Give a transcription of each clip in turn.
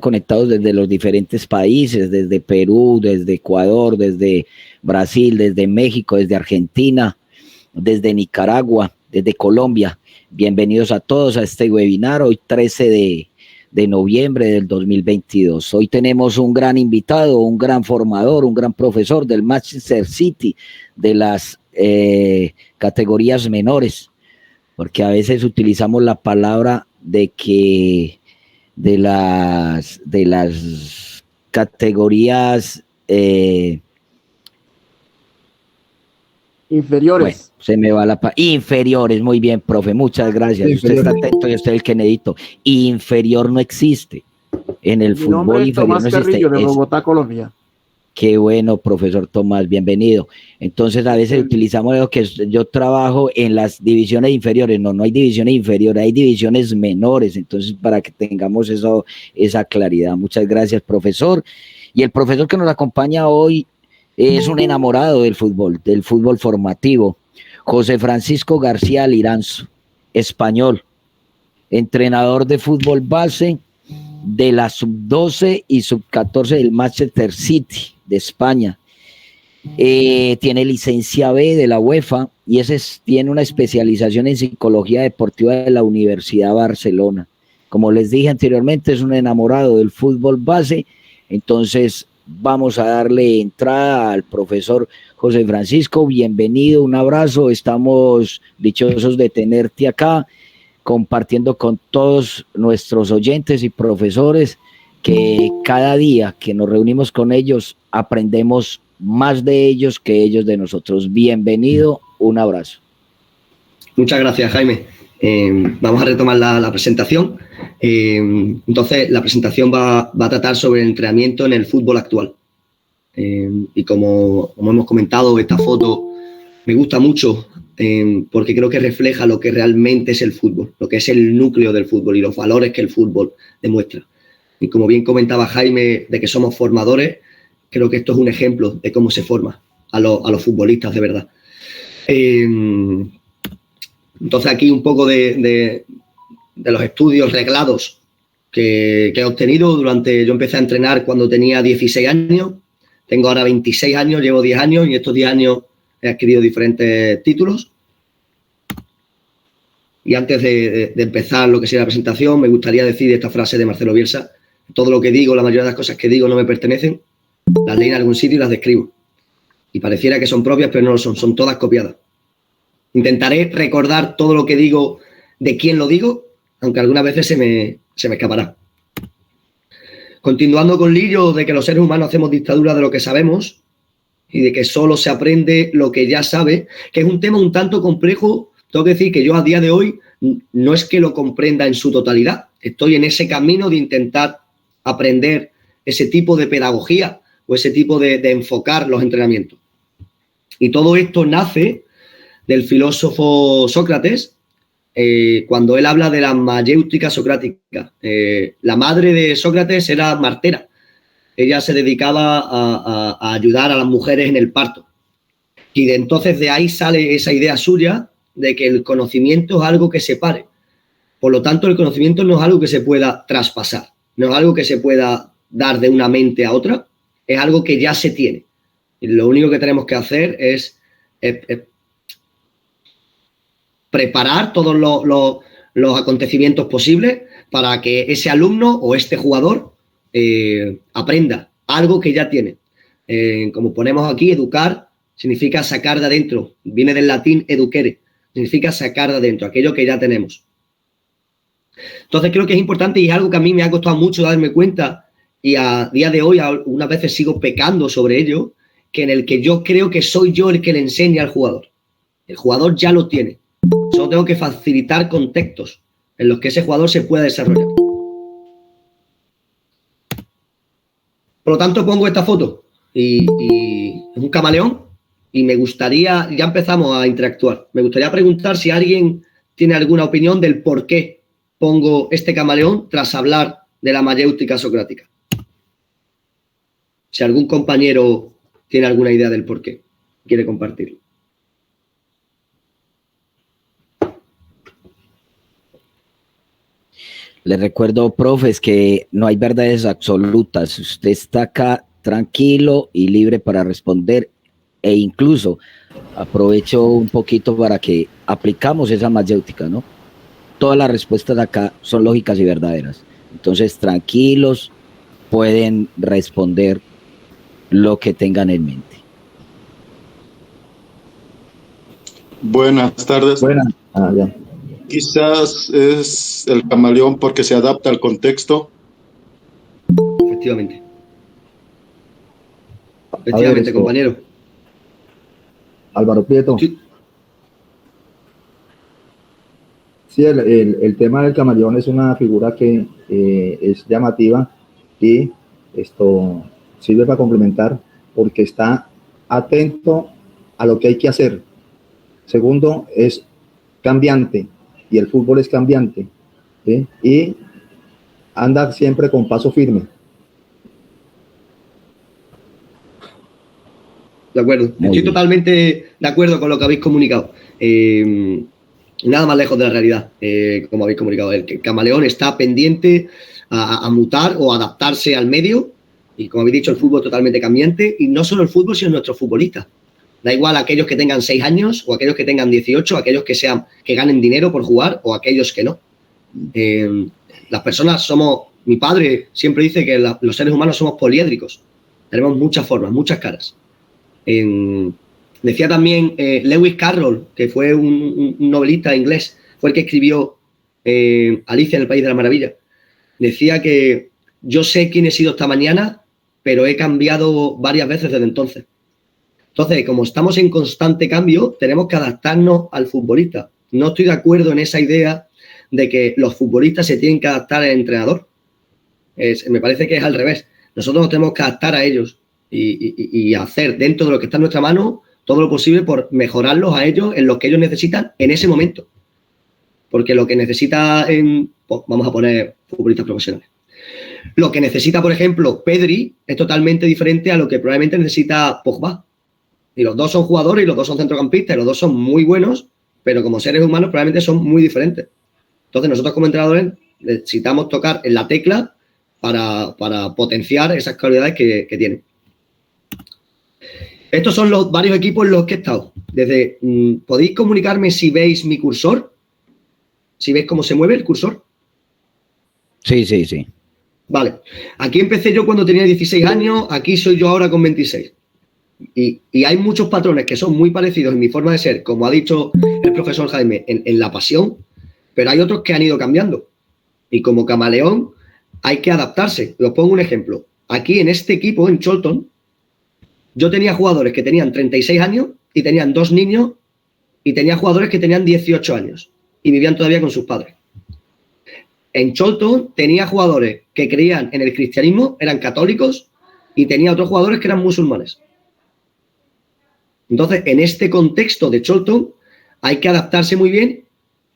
conectados desde los diferentes países, desde Perú, desde Ecuador, desde Brasil, desde México, desde Argentina, desde Nicaragua, desde Colombia. Bienvenidos a todos a este webinar, hoy 13 de noviembre del 2022. Hoy tenemos un gran invitado, un gran formador, un gran profesor del Manchester City, de las categorías menores, porque a veces utilizamos la palabra de que de las categorías inferiores. Bueno, se me va inferiores, muy bien, profe, muchas gracias. Usted está atento y usted es el que necesito. Inferior no existe. En el fútbol inferior no existe. Carrillo, de Bogotá, Colombia. Qué bueno, profesor Tomás, bienvenido. Entonces, a veces utilizamos lo que yo trabajo en las divisiones inferiores. No hay divisiones inferiores, hay divisiones menores. Entonces, para que tengamos esa claridad. Muchas gracias, profesor. Y el profesor que nos acompaña hoy es un enamorado del fútbol formativo. José Francisco García Liranzo, español, entrenador de fútbol base de la sub-12 y sub-14 del Manchester City de España. Tiene licencia B de la UEFA y tiene una especialización en psicología deportiva de la Universidad de Barcelona. Como les dije anteriormente, es un enamorado del fútbol base. Entonces vamos a darle entrada al profesor José Francisco. Bienvenido, un abrazo. Estamos dichosos de tenerte acá, compartiendo con todos nuestros oyentes y profesores, que cada día que nos reunimos con ellos aprendemos más de ellos que ellos de nosotros. Bienvenido, un abrazo. Muchas gracias, Jaime. Vamos a retomar la presentación. Entonces, la presentación va a tratar sobre el entrenamiento en el fútbol actual. Y como hemos comentado, esta foto me gusta mucho porque creo que refleja lo que realmente es el fútbol, lo que es el núcleo del fútbol y los valores que el fútbol demuestra. Y como bien comentaba Jaime, de que somos formadores, creo que esto es un ejemplo de cómo se forma a los futbolistas de verdad. Entonces aquí un poco de los estudios reglados que he obtenido durante... Yo empecé a entrenar cuando tenía 16 años, tengo ahora 26 años, llevo 10 años y estos 10 años he adquirido diferentes títulos. Y antes de empezar lo que sea la presentación, me gustaría decir esta frase de Marcelo Bielsa: todo lo que digo, la mayoría de las cosas que digo no me pertenecen, las leí en algún sitio y las describo. Y pareciera que son propias, pero no lo son todas copiadas. Intentaré recordar todo lo que digo, de quién lo digo, aunque algunas veces se me escapará. Continuando con Lillo, de que los seres humanos hacemos dictadura de lo que sabemos y de que solo se aprende lo que ya sabe, que es un tema un tanto complejo. Tengo que decir que yo a día de hoy no es que lo comprenda en su totalidad. Estoy en ese camino de intentar aprender ese tipo de pedagogía o ese tipo de enfocar los entrenamientos. Y todo esto nace del filósofo Sócrates, cuando él habla de la mayéutica socrática. La madre de Sócrates era partera. Ella se dedicaba a ayudar a las mujeres en el parto. Y entonces de ahí sale esa idea suya de que el conocimiento es algo que separe. Por lo tanto, el conocimiento no es algo que se pueda traspasar, no es algo que se pueda dar de una mente a otra, es algo que ya se tiene. Y lo único que tenemos que hacer es preparar todos los acontecimientos posibles para que ese alumno o este jugador aprenda algo que ya tiene. Como ponemos aquí, educar significa sacar de adentro, viene del latín educere, significa sacar de adentro, aquello que ya tenemos. Entonces creo que es importante y es algo que a mí me ha costado mucho darme cuenta, y a día de hoy unas veces sigo pecando sobre ello, que en el que yo creo que soy yo el que le enseña al jugador. El jugador ya lo tiene. Solo tengo que facilitar contextos en los que ese jugador se pueda desarrollar. Por lo tanto, pongo esta foto y es un camaleón y me gustaría, ya empezamos a interactuar, me gustaría preguntar si alguien tiene alguna opinión del por qué pongo este camaleón tras hablar de la mayéutica socrática. Si algún compañero tiene alguna idea del por qué, quiere compartirlo. Les recuerdo, profes, que no hay verdades absolutas. Usted está acá tranquilo y libre para responder e incluso aprovecho un poquito para que aplicamos esa mayéutica, ¿no? Todas las respuestas acá son lógicas y verdaderas. Entonces, tranquilos, pueden responder lo que tengan en mente. Buenas tardes. Buenas. Ya. Quizás es el camaleón porque se adapta al contexto. Efectivamente. Efectivamente, compañero. Álvaro Prieto. Sí. Sí, el tema del camaleón es una figura que es llamativa y esto sirve para complementar porque está atento a lo que hay que hacer. Segundo, es cambiante y el fútbol es cambiante, ¿sí? Y anda siempre con paso firme. De acuerdo. Estoy totalmente de acuerdo con lo que habéis comunicado. Nada más lejos de la realidad, como habéis comunicado. El camaleón está pendiente a mutar o adaptarse al medio. Y como habéis dicho, el fútbol es totalmente cambiante. Y no solo el fútbol, sino nuestros futbolistas. Da igual aquellos que tengan 6 años o aquellos que tengan 18, aquellos que ganen dinero por jugar o aquellos que no. Las personas somos... Mi padre siempre dice que los seres humanos somos poliédricos. Tenemos muchas formas, muchas caras. Decía también Lewis Carroll, que fue un novelista inglés, fue el que escribió Alicia en el País de la Maravilla. Decía que yo sé quién he sido esta mañana, pero he cambiado varias veces desde entonces. Entonces, como estamos en constante cambio, tenemos que adaptarnos al futbolista. No estoy de acuerdo en esa idea de que los futbolistas se tienen que adaptar al entrenador. Me parece que es al revés. Nosotros nos tenemos que adaptar a ellos y hacer dentro de lo que está en nuestra mano todo lo posible por mejorarlos a ellos en lo que ellos necesitan en ese momento. Porque lo que necesita, pues vamos a poner futbolistas profesionales. Lo que necesita, por ejemplo, Pedri es totalmente diferente a lo que probablemente necesita Pogba. Y los dos son jugadores y los dos son centrocampistas y los dos son muy buenos, pero como seres humanos probablemente son muy diferentes. Entonces nosotros como entrenadores necesitamos tocar en la tecla para potenciar esas cualidades que tienen. Estos son los varios equipos en los que he estado. ¿Podéis comunicarme si veis mi cursor? ¿Si veis cómo se mueve el cursor? Sí, sí, sí. Vale. Aquí empecé yo cuando tenía 16 años, aquí soy yo ahora con 26. Y hay muchos patrones que son muy parecidos en mi forma de ser, como ha dicho el profesor Jaime, en la pasión, pero hay otros que han ido cambiando. Y como camaleón hay que adaptarse. Os pongo un ejemplo. Aquí en este equipo, en Cholton, yo tenía jugadores que tenían 36 años y tenían 2 niños y tenía jugadores que tenían 18 años y vivían todavía con sus padres. En Cholton tenía jugadores que creían en el cristianismo, eran católicos, y tenía otros jugadores que eran musulmanes. Entonces, en este contexto de Cholton hay que adaptarse muy bien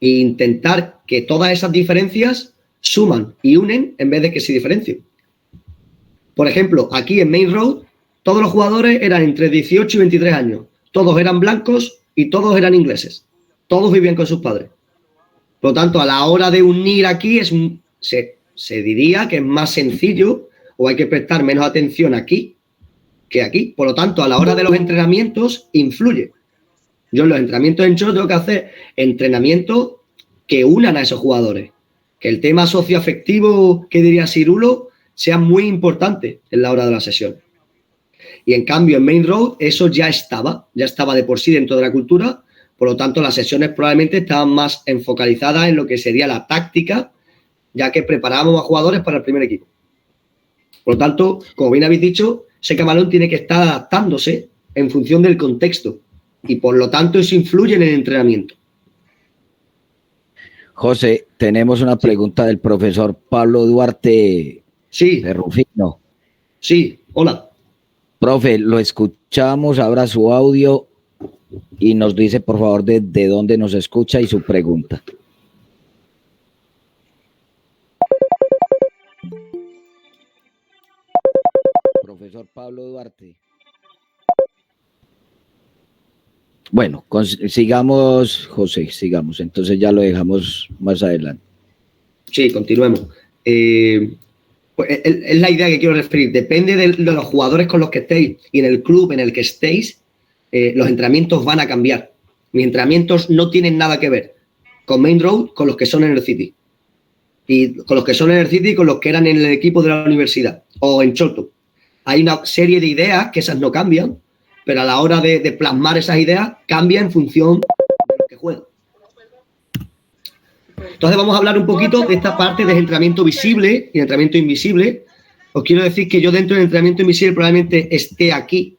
e intentar que todas esas diferencias suman y unen en vez de que se diferencien. Por ejemplo, aquí en Main Road, todos los jugadores eran entre 18 y 23 años. Todos eran blancos y todos eran ingleses. Todos vivían con sus padres. Por lo tanto, a la hora de unir aquí, se diría que es más sencillo o hay que prestar menos atención aquí que aquí. Por lo tanto, a la hora de los entrenamientos, influye. Yo en los entrenamientos en show tengo que hacer entrenamientos que unan a esos jugadores. Que el tema socioafectivo, que diría Cirulo, sea muy importante en la hora de la sesión. Y en cambio, en Main Road, eso ya estaba de por sí dentro de la cultura. Por lo tanto, las sesiones probablemente estaban más enfocalizadas en lo que sería la táctica, ya que preparábamos a jugadores para el primer equipo. Por lo tanto, como bien habéis dicho, ese camaleón tiene que estar adaptándose en función del contexto y por lo tanto eso influye en el entrenamiento. José, tenemos una pregunta del profesor Pablo Duarte de Rufino. Sí, hola. Profe, lo escuchamos, abra su audio y nos dice por favor de dónde nos escucha y su pregunta. Profesor Pablo Duarte. Bueno, sigamos, José, sigamos. Entonces ya lo dejamos más adelante. Sí, continuemos. Pues es la idea que quiero referir. Depende de los jugadores con los que estéis y en el club en el que estéis, los entrenamientos van a cambiar. Mis entrenamientos no tienen nada que ver con Main Road, con los que son en el City. Y con los que son en el City y con los que eran en el equipo de la universidad o en Cholto. Hay una serie de ideas que esas no cambian, pero a la hora de plasmar esas ideas cambia en función de lo que juegan. Entonces vamos a hablar un poquito de esta parte del entrenamiento visible y entrenamiento invisible. Os quiero decir que yo dentro del entrenamiento invisible probablemente esté aquí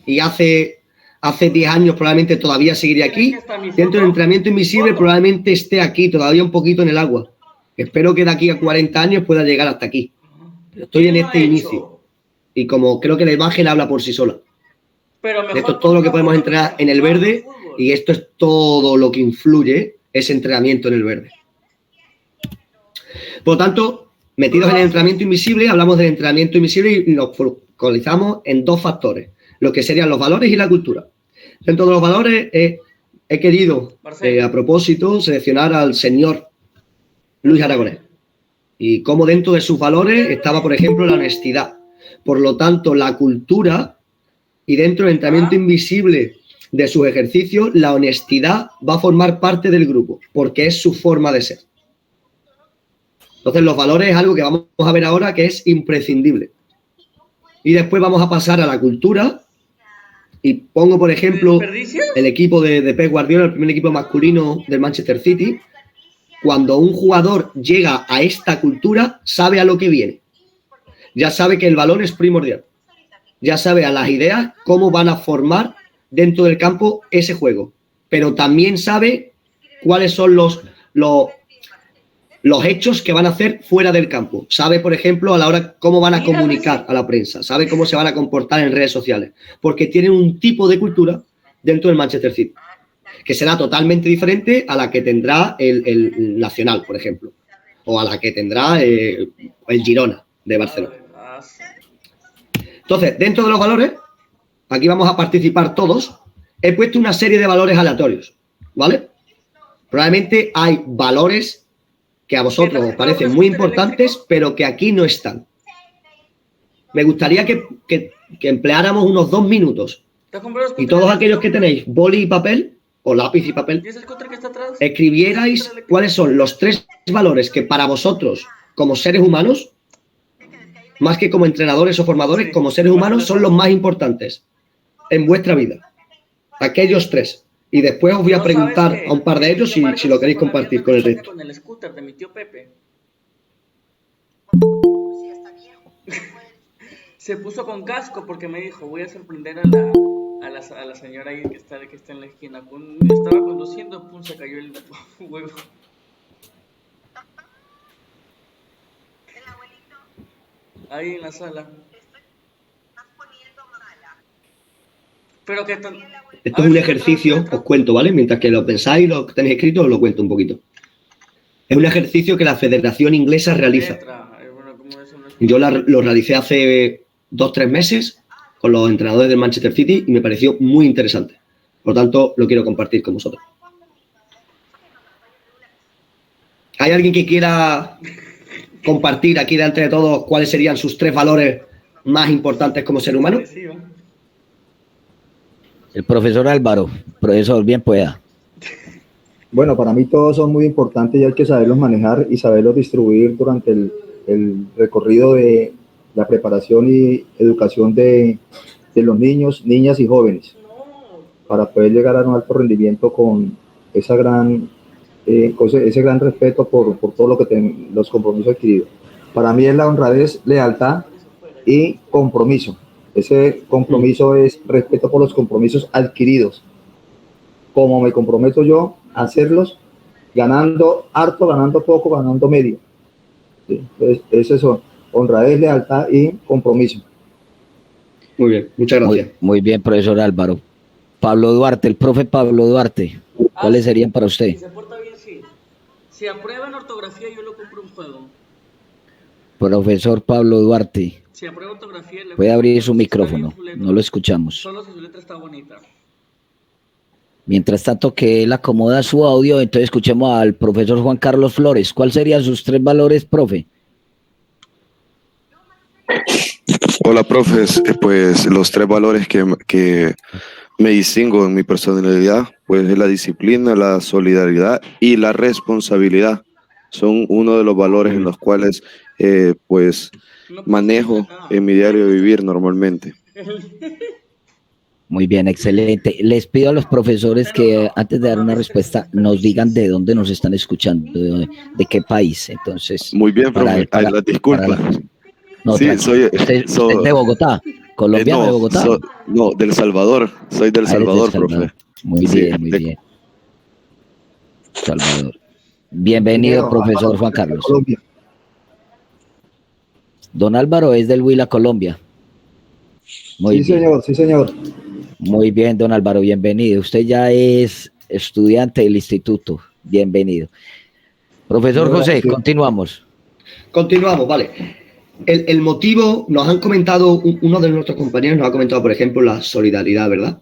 y hace 10 años probablemente todavía seguiría aquí. Dentro del entrenamiento invisible probablemente esté aquí, todavía un poquito en el agua. Espero que de aquí a 40 años pueda llegar hasta aquí. Estoy en este inicio. Y como creo que la imagen habla por sí sola. Esto es todo lo que podemos entrenar en el verde y esto es todo lo que influye ese entrenamiento en el verde. Por lo tanto, metidos en el entrenamiento invisible, hablamos del entrenamiento invisible y nos focalizamos en dos factores, lo que serían los valores y la cultura. Dentro de los valores he querido, a propósito, seleccionar al señor Luis Aragonés. Y cómo dentro de sus valores estaba, por ejemplo, la honestidad. Por lo tanto, la cultura y dentro del entrenamiento invisible de sus ejercicios, la honestidad va a formar parte del grupo, porque es su forma de ser. Entonces, los valores es algo que vamos a ver ahora que es imprescindible. Y después vamos a pasar a la cultura. Y pongo, por ejemplo, el equipo de Pep Guardiola, el primer equipo masculino del Manchester City. Cuando un jugador llega a esta cultura, sabe a lo que viene. Ya sabe que el balón es primordial. Ya sabe a las ideas cómo van a formar dentro del campo ese juego. Pero también sabe cuáles son los hechos que van a hacer fuera del campo. Sabe, por ejemplo, a la hora cómo van a comunicar a la prensa. Sabe cómo se van a comportar en redes sociales. Porque tienen un tipo de cultura dentro del Manchester City que será totalmente diferente a la que tendrá el Nacional, por ejemplo. O a la que tendrá el Girona de Barcelona. Entonces, dentro de los valores, aquí vamos a participar todos. He puesto una serie de valores aleatorios, ¿vale? Probablemente hay valores que a vosotros os parecen muy importantes, pero que aquí no están. Me gustaría que empleáramos unos 2 minutos y todos aquellos que tenéis boli y papel, o lápiz y papel, escribierais cuáles son los 3 valores que para vosotros, como seres humanos, más que como entrenadores o formadores, como seres humanos, son los más importantes en vuestra vida. Aquellos 3. Y después os voy a preguntar a un par de ellos si lo queréis compartir con el resto. Con el scooter de mi tío Pepe. Se puso con casco porque me dijo, voy a sorprender a la señora ahí que está en la esquina. Estaba conduciendo, pum, se cayó el huevo. Ahí en la sala. Pero que esto es un ejercicio, os cuento, ¿vale? Mientras que lo pensáis, lo tenéis escrito, os lo cuento un poquito. Es un ejercicio que la Federación Inglesa realiza. Yo lo realicé hace 2-3 meses con los entrenadores del Manchester City y me pareció muy interesante. Por lo tanto, lo quiero compartir con vosotros. ¿Hay alguien que quiera compartir aquí delante de todos cuáles serían sus 3 valores más importantes como ser humano? El profesor Álvaro, profesor, bien pueda. Bueno, para mí todos son muy importantes y hay que saberlos manejar y saberlos distribuir durante el recorrido de la preparación y educación de los niños, niñas y jóvenes para poder llegar a un alto rendimiento con ese gran respeto por todo lo que los compromisos adquiridos. Para mí es la honradez, lealtad y compromiso. Ese compromiso es respeto por los compromisos adquiridos. Como me comprometo yo a hacerlos, ganando harto, ganando poco, ganando medio. ¿Sí? Entonces, es eso, honradez, lealtad y compromiso. Muy bien, muchas gracias. Muy bien, profesor Álvaro. Pablo Duarte, el profe Pablo Duarte, ¿cuáles serían para usted? Si se porta bien, sí. Si aprueba en ortografía, yo le compro un juego. Profesor Pablo Duarte. Si aprueba ortografía, puede abrir su micrófono, no lo escuchamos. Solo si su letra está bonita. Mientras tanto que él acomoda su audio, entonces escuchemos al profesor Juan Carlos Flores. ¿Cuáles serían sus 3 valores, profe? Hola, profes. Pues los 3 valores que me distingo en mi personalidad, pues es la disciplina, la solidaridad y la responsabilidad. Son uno de los valores en los cuales pues manejo en mi diario de vivir normalmente. Muy bien, excelente. Les pido a los profesores que antes de dar una respuesta nos digan de dónde nos están escuchando, de qué país. Entonces, Muy bien, profe. Disculpa. No, sí, usted es de Bogotá, colombiano, de Bogotá. No, del Salvador. Soy del Salvador, profe. Muy bien, muy bien. Salvador. Bienvenido, profesor Juan Carlos. Colombia. Don Álvaro es del Huila, Colombia. Muy bien. Señor, sí, señor. Muy bien, don Álvaro, bienvenido. Usted ya es estudiante del instituto. Bienvenido. Profesor José, continuamos. Continuamos, vale. El motivo, nos han comentado, uno de nuestros compañeros nos ha comentado, por ejemplo, la solidaridad, ¿verdad?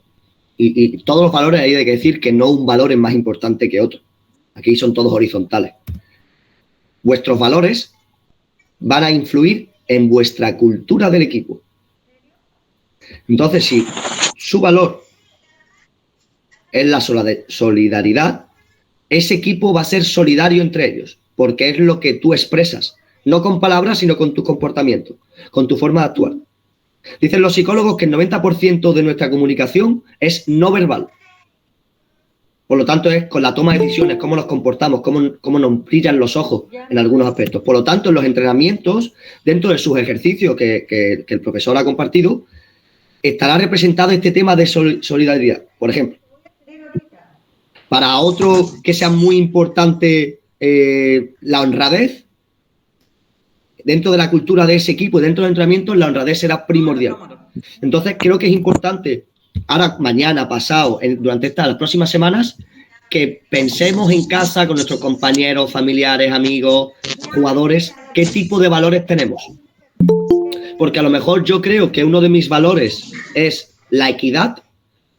Y todos los valores hay que decir que no un valor es más importante que otro. Aquí son todos horizontales. Vuestros valores van a influir en vuestra cultura del equipo. Entonces, si su valor es la solidaridad, ese equipo va a ser solidario entre ellos, porque es lo que tú expresas, no con palabras, sino con tu comportamiento, con tu forma de actuar. Dicen los psicólogos que el 90% de nuestra comunicación es no verbal. Por lo tanto, es con la toma de decisiones, cómo nos comportamos, cómo nos brillan los ojos en algunos aspectos. Por lo tanto, en los entrenamientos, dentro de sus ejercicios que el profesor ha compartido, estará representado este tema de solidaridad. Por ejemplo, para otro que sea muy importante la honradez, dentro de la cultura de ese equipo, dentro del entrenamiento, la honradez será primordial. Entonces, creo que es importante, ahora, mañana, pasado, durante las próximas semanas, que pensemos en casa con nuestros compañeros, familiares, amigos, jugadores, qué tipo de valores tenemos. Porque a lo mejor yo creo que uno de mis valores es la equidad,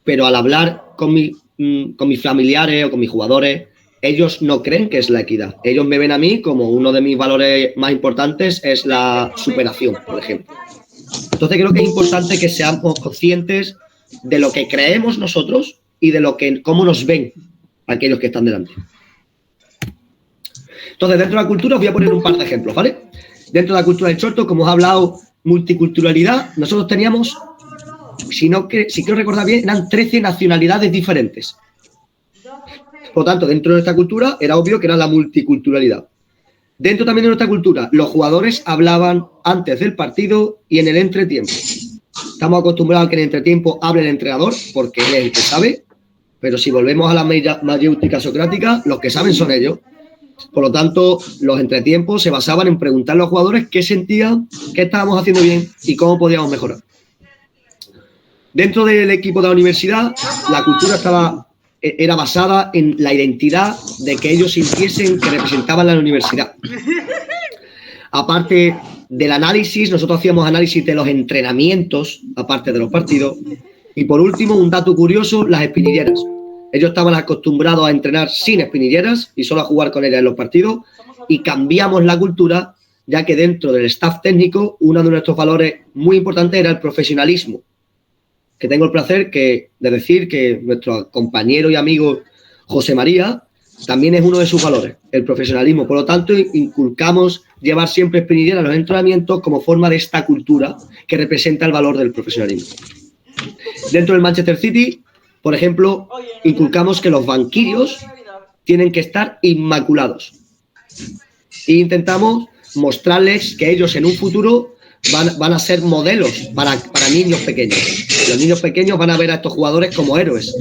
pero al hablar con mis familiares o con mis jugadores, ellos no creen que es la equidad. Ellos me ven a mí como uno de mis valores más importantes es la superación, por ejemplo. Entonces creo que es importante que seamos conscientes de lo que creemos nosotros y de cómo nos ven aquellos que están delante. Entonces, dentro de la cultura os voy a poner un par de ejemplos, ¿vale? Dentro de la cultura del Choto, como os he hablado, multiculturalidad, nosotros teníamos, si quiero recordar bien, eran 13 nacionalidades diferentes. Por lo tanto, dentro de nuestra cultura era obvio que era la multiculturalidad. Dentro también de nuestra cultura, los jugadores hablaban antes del partido y en el entretiempo. Estamos acostumbrados a que en el entretiempo hable el entrenador, porque él es el que sabe, pero si volvemos a la mayéutica socrática, los que saben son ellos. Por lo tanto, los entretiempos se basaban en preguntar a los jugadores qué sentían, qué estábamos haciendo bien y cómo podíamos mejorar. Dentro del equipo de la universidad, la cultura era basada en la identidad de que ellos sintiesen que representaban la universidad. Aparte del análisis, nosotros hacíamos análisis de los entrenamientos, aparte de los partidos. Y por último, un dato curioso, las espinilleras. Ellos estaban acostumbrados a entrenar sin espinilleras y solo a jugar con ellas en los partidos. Y cambiamos la cultura, ya que dentro del staff técnico, uno de nuestros valores muy importantes era el profesionalismo. Que tengo el placer de decir que nuestro compañero y amigo José María también es uno de sus valores, el profesionalismo. Por lo tanto, inculcamos llevar siempre espinillera a los entrenamientos como forma de esta cultura que representa el valor del profesionalismo. Dentro del Manchester City, por ejemplo, inculcamos que los banquillos tienen que estar inmaculados. E intentamos mostrarles que ellos en un futuro van a ser modelos para niños pequeños. Los niños pequeños van a ver a estos jugadores como héroes.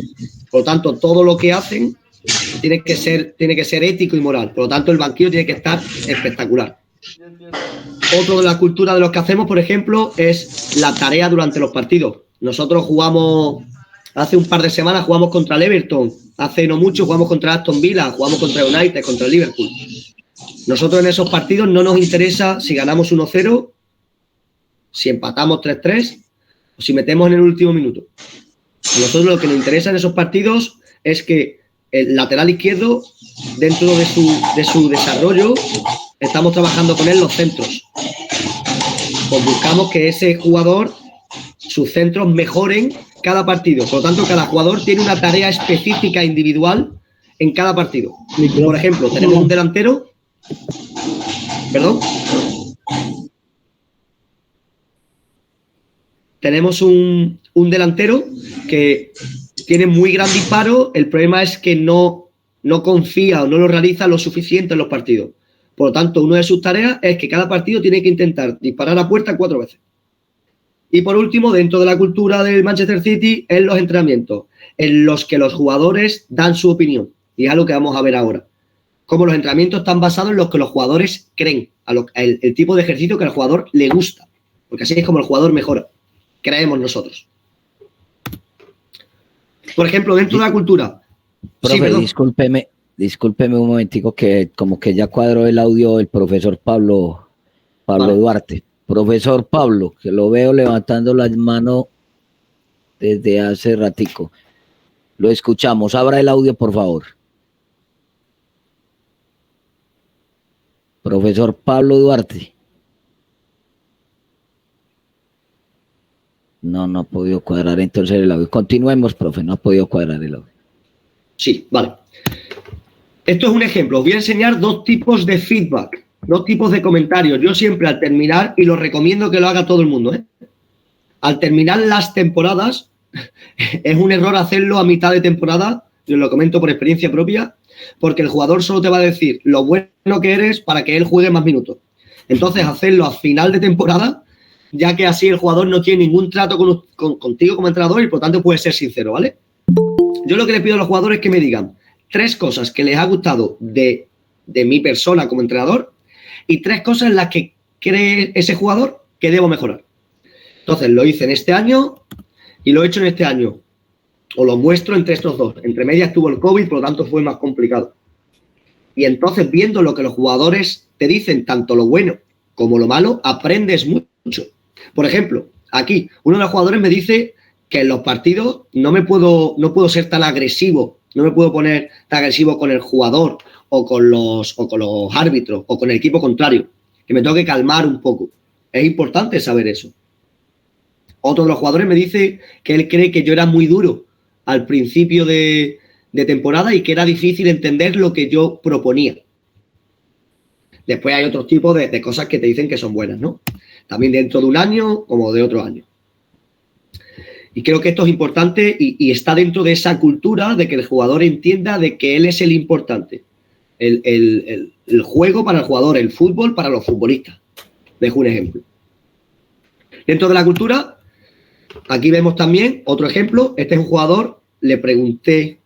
Por lo tanto, todo lo que hacen tiene que ser ético y moral. Por lo tanto, el banquillo tiene que estar espectacular. Otro de la cultura de los que hacemos, por ejemplo, es la tarea durante los partidos. Nosotros jugamos, hace un par de semanas jugamos contra el Everton. Hace no mucho jugamos contra Aston Villa, jugamos contra United, contra el Liverpool. Nosotros en esos partidos no nos interesa si ganamos 1-0, si empatamos 3-3 o si metemos en el último minuto. A nosotros lo que nos interesa en esos partidos es que el lateral izquierdo, dentro de su desarrollo, estamos trabajando con él los centros. Pues buscamos que ese jugador, sus centros mejoren cada partido. Por lo tanto, cada jugador tiene una tarea específica individual en cada partido. Por ejemplo, tenemos un delantero. ¿Perdón? Tenemos un delantero que tiene muy gran disparo. El problema es que no confía o no lo realiza lo suficiente en los partidos. Por lo tanto, una de sus tareas es que cada partido tiene que intentar disparar a puerta 4 veces. Y por último, dentro de la cultura del Manchester City, en los entrenamientos, en los que los jugadores dan su opinión. Y es algo que vamos a ver ahora. Cómo los entrenamientos están basados en los que los jugadores creen, el tipo de ejercicio que al jugador le gusta. Porque así es como el jugador mejora. Creemos nosotros. Por ejemplo, dentro de la cultura. Profe, sí, discúlpeme un momentico que como que ya cuadró el audio del profesor Pablo vale. Duarte. Profesor Pablo, que lo veo levantando las manos desde hace ratico. Lo escuchamos. Abra el audio, por favor. Profesor Pablo Duarte. No ha podido cuadrar entonces el audio. Continuemos, profe, no ha podido cuadrar el audio. Sí, vale. Esto es un ejemplo. Os voy a enseñar 2 tipos de feedback, 2 tipos de comentarios. Yo siempre al terminar, y lo recomiendo que lo haga todo el mundo, al terminar las temporadas, es un error hacerlo a mitad de temporada, yo lo comento por experiencia propia, porque el jugador solo te va a decir lo bueno que eres para que él juegue más minutos. Entonces, hacerlo a final de temporada, ya que así el jugador no tiene ningún trato contigo como entrenador y por tanto puede ser sincero, ¿vale? Yo lo que le pido a los jugadores es que me digan 3 cosas que les ha gustado de mi persona como entrenador y 3 cosas en las que cree ese jugador que debo mejorar. Entonces, lo hice en este año y lo he hecho en este año. O lo muestro entre estos 2. Entre medias tuvo el COVID, por lo tanto fue más complicado. Y entonces, viendo lo que los jugadores te dicen, tanto lo bueno como lo malo, aprendes mucho. Por ejemplo, aquí, uno de los jugadores me dice que en los partidos no puedo ser tan agresivo, no me puedo poner tan agresivo con el jugador o con los árbitros o con el equipo contrario, que me tengo que calmar un poco. Es importante saber eso. Otro de los jugadores me dice que él cree que yo era muy duro al principio de temporada y que era difícil entender lo que yo proponía. Después hay otros tipos de cosas que te dicen que son buenas, ¿no? También dentro de un año como de otro año. Y creo que esto es importante y está dentro de esa cultura de que el jugador entienda de que él es el importante. El juego para el jugador, el fútbol para los futbolistas. Dejo un ejemplo. Dentro de la cultura, aquí vemos también otro ejemplo. Este es un jugador, le pregunté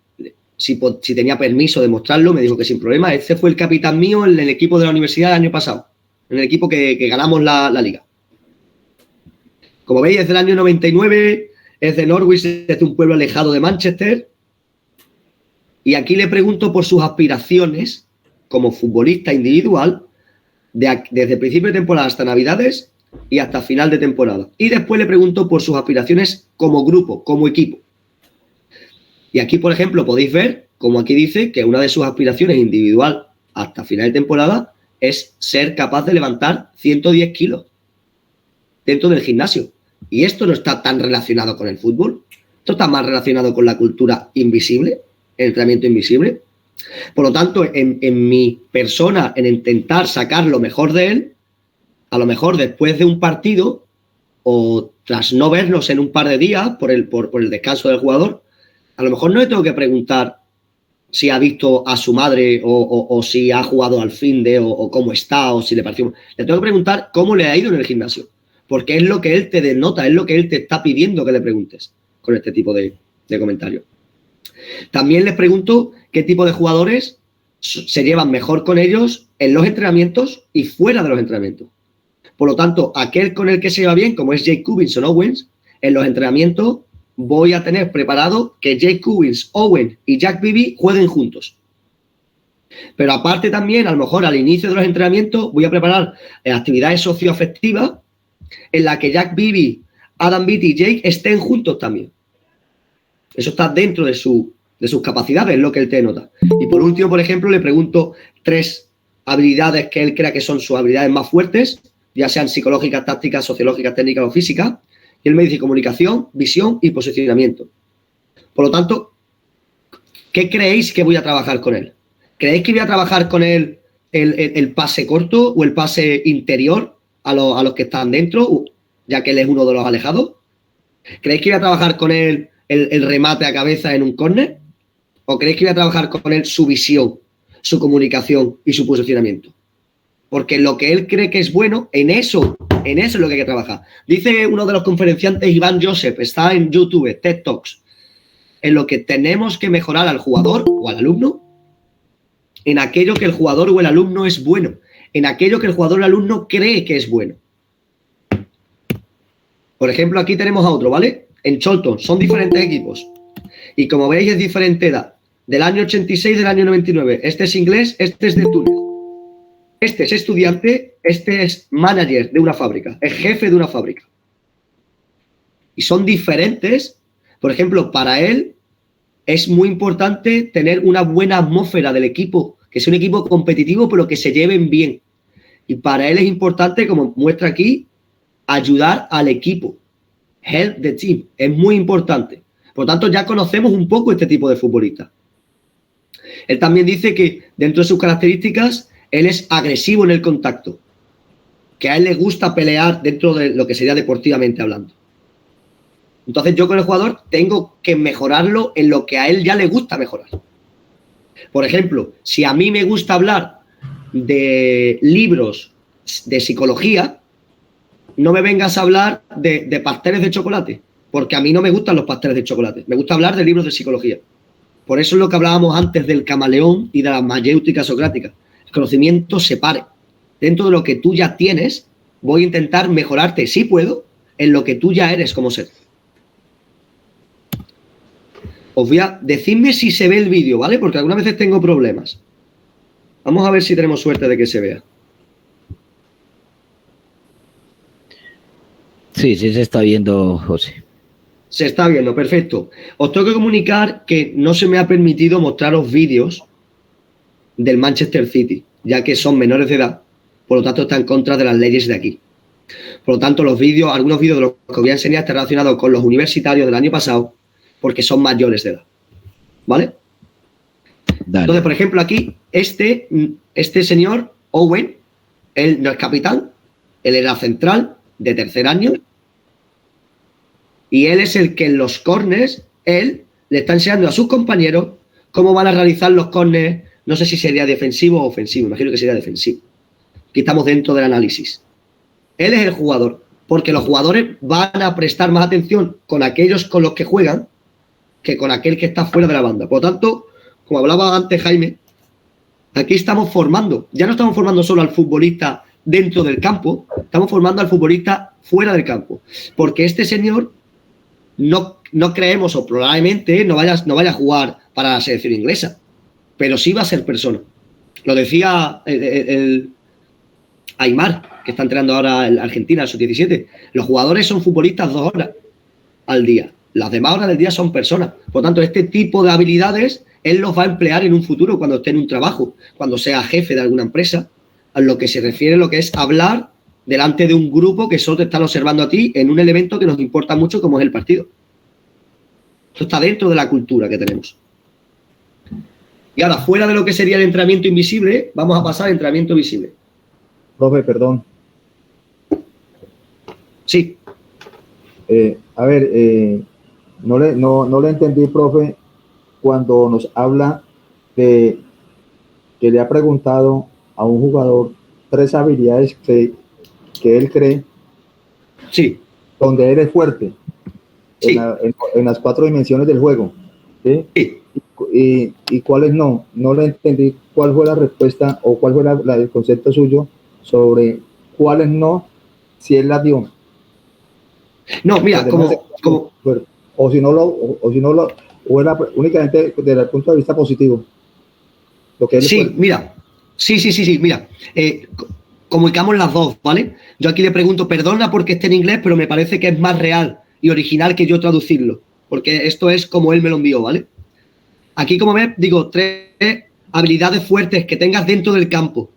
si tenía permiso de mostrarlo, me dijo que sin problema. Este fue el capitán mío en el equipo de la universidad el año pasado, en el equipo que ganamos la liga. Como veis, es del año 99, es de Norwich, es de un pueblo alejado de Manchester. Y aquí le pregunto por sus aspiraciones como futbolista individual desde principio de temporada hasta Navidades y hasta final de temporada. Y después le pregunto por sus aspiraciones como grupo, como equipo. Y aquí, por ejemplo, podéis ver, como aquí dice, que una de sus aspiraciones individual hasta final de temporada es ser capaz de levantar 110 kilos dentro del gimnasio. Y esto no está tan relacionado con el fútbol. Esto está más relacionado con la cultura invisible, el entrenamiento invisible. Por lo tanto, en mi persona, en intentar sacar lo mejor de él, a lo mejor después de un partido o tras no vernos en un par de días por el descanso del jugador, a lo mejor no le tengo que preguntar si ha visto a su madre o si ha jugado al finde o cómo está o si le pareció. Le tengo que preguntar cómo le ha ido en el gimnasio, porque es lo que él te denota, es lo que él te está pidiendo que le preguntes con este tipo de comentarios. También les pregunto qué tipo de jugadores se llevan mejor con ellos en los entrenamientos y fuera de los entrenamientos. Por lo tanto, aquel con el que se lleva bien, como es Jake Cubbins o Owens, en los entrenamientos voy a tener preparado que Jake Cubbins, Owen y Jack Beebe jueguen juntos. Pero aparte también, a lo mejor al inicio de los entrenamientos, voy a preparar actividades socioafectivas en las que Jack Beebe, Adam Beattie y Jake estén juntos también. Eso está dentro de su de sus capacidades, es lo que él te nota. Y por último, por ejemplo, le pregunto 3 habilidades que él crea que son sus habilidades más fuertes, ya sean psicológicas, tácticas, sociológicas, técnicas o físicas. Y él me dice comunicación, visión y posicionamiento. Por lo tanto, ¿qué creéis que voy a trabajar con él? ¿Creéis que voy a trabajar con él el pase corto o el pase interior a los que están dentro, ya que él es uno de los alejados? ¿Creéis que voy a trabajar con él el remate a cabeza en un córner? ¿O creéis que voy a trabajar con él su visión, su comunicación y su posicionamiento? Porque lo que él cree que es bueno, en eso es lo que hay que trabajar. Dice uno de los conferenciantes, Iván Joseph, está en YouTube, TED Talks, en lo que tenemos que mejorar al jugador o al alumno, en aquello que el jugador o el alumno es bueno, en aquello que el jugador o el alumno cree que es bueno. Por ejemplo, aquí tenemos a otro, ¿vale? En Charlton, son diferentes equipos. Y como veis, es diferente edad. Del año 86, del año 99. Este es inglés, este es de Túnez. Este es estudiante, este es manager de una fábrica, es jefe de una fábrica. Y son diferentes. Por ejemplo, para él es muy importante tener una buena atmósfera del equipo, que sea un equipo competitivo, pero que se lleven bien. Y para él es importante, como muestra aquí, ayudar al equipo. Help the team. Es muy importante. Por lo tanto, ya conocemos un poco este tipo de futbolista. Él también dice que dentro de sus características, él es agresivo en el contacto. Que a él le gusta pelear dentro de lo que sería deportivamente hablando. Entonces yo con el jugador tengo que mejorarlo en lo que a él ya le gusta mejorar. Por ejemplo, si a mí me gusta hablar de libros de psicología, no me vengas a hablar de pasteles de chocolate, porque a mí no me gustan los pasteles de chocolate. Me gusta hablar de libros de psicología. Por eso es lo que hablábamos antes del camaleón y de la mayéutica socrática. El conocimiento se pare. Dentro de lo que tú ya tienes, voy a intentar mejorarte, si puedo, en lo que tú ya eres como ser. Os voy a... Decidme si se ve el vídeo, ¿vale? Porque algunas veces tengo problemas. Vamos a ver si tenemos suerte de que se vea. Sí, sí se está viendo, José. Se está viendo, perfecto. Os tengo que comunicar que no se me ha permitido mostraros vídeos del Manchester City, ya que son menores de edad, por lo tanto está en contra de las leyes de aquí. Por lo tanto, algunos vídeos de los que os voy a enseñar están relacionados con los universitarios del año pasado, porque son mayores de edad. ¿Vale? Dale. Entonces, por ejemplo, aquí, este señor, Owen, él no es capitán, él era central de tercer año, y él es el que en los córners, él le está enseñando a sus compañeros cómo van a realizar los córners. No sé si sería defensivo o ofensivo, imagino que sería defensivo. Aquí estamos dentro del análisis. Él es el jugador, porque los jugadores van a prestar más atención con aquellos con los que juegan que con aquel que está fuera de la banda. Por lo tanto, como hablaba antes Jaime, aquí estamos formando, ya no estamos formando solo al futbolista dentro del campo, estamos formando al futbolista fuera del campo, porque este señor no creemos, o probablemente no vaya a jugar para la selección inglesa, pero sí va a ser persona. Lo decía el Aymar, que está entrenando ahora en Argentina, el sub-17. Los jugadores son futbolistas 2 horas al día. Las demás horas del día son personas. Por tanto, este tipo de habilidades él los va a emplear en un futuro cuando esté en un trabajo, cuando sea jefe de alguna empresa, a lo que se refiere lo que es hablar delante de un grupo que solo te están observando a ti en un elemento que nos importa mucho como es el partido. Esto está dentro de la cultura que tenemos. Y ahora, fuera de lo que sería el entrenamiento invisible, vamos a pasar al entrenamiento visible. Profe, perdón. Sí. A ver, no le entendí, profe, cuando nos habla de que le ha preguntado a un jugador 3 habilidades que él cree, sí, donde él es fuerte, sí, en las 4 dimensiones del juego, ¿sí? Sí. Y cuáles no le entendí cuál fue la respuesta o cuál fue el concepto suyo sobre cuáles no, si él las dio. No, mira, o era únicamente desde el punto de vista positivo. Lo que sí, mira, sí, mira, comunicamos las dos, ¿vale? Yo aquí le pregunto, perdona porque esté en inglés, pero me parece que es más real y original que yo traducirlo, porque esto es como él me lo envió, ¿vale? Aquí, como ves, digo 3 habilidades fuertes que tengas dentro del campo.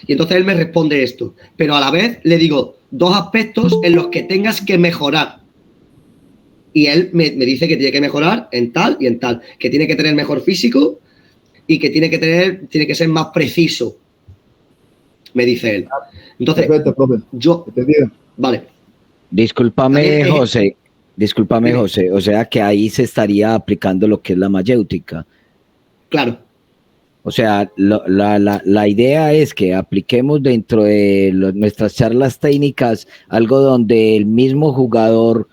Y entonces él me responde esto. Pero a la vez le digo 2 aspectos en los que tengas que mejorar. Y él me dice que tiene que mejorar en tal y en tal. Que tiene que tener mejor físico y que tiene que ser más preciso. Me dice él. Entonces, perfecto, profe. yo... Entendido. Vale. Discúlpame, José. Discúlpame, José. O sea que ahí se estaría aplicando lo que es la mayéutica. Claro. O sea, la idea es que apliquemos dentro de nuestras charlas técnicas algo donde el mismo jugador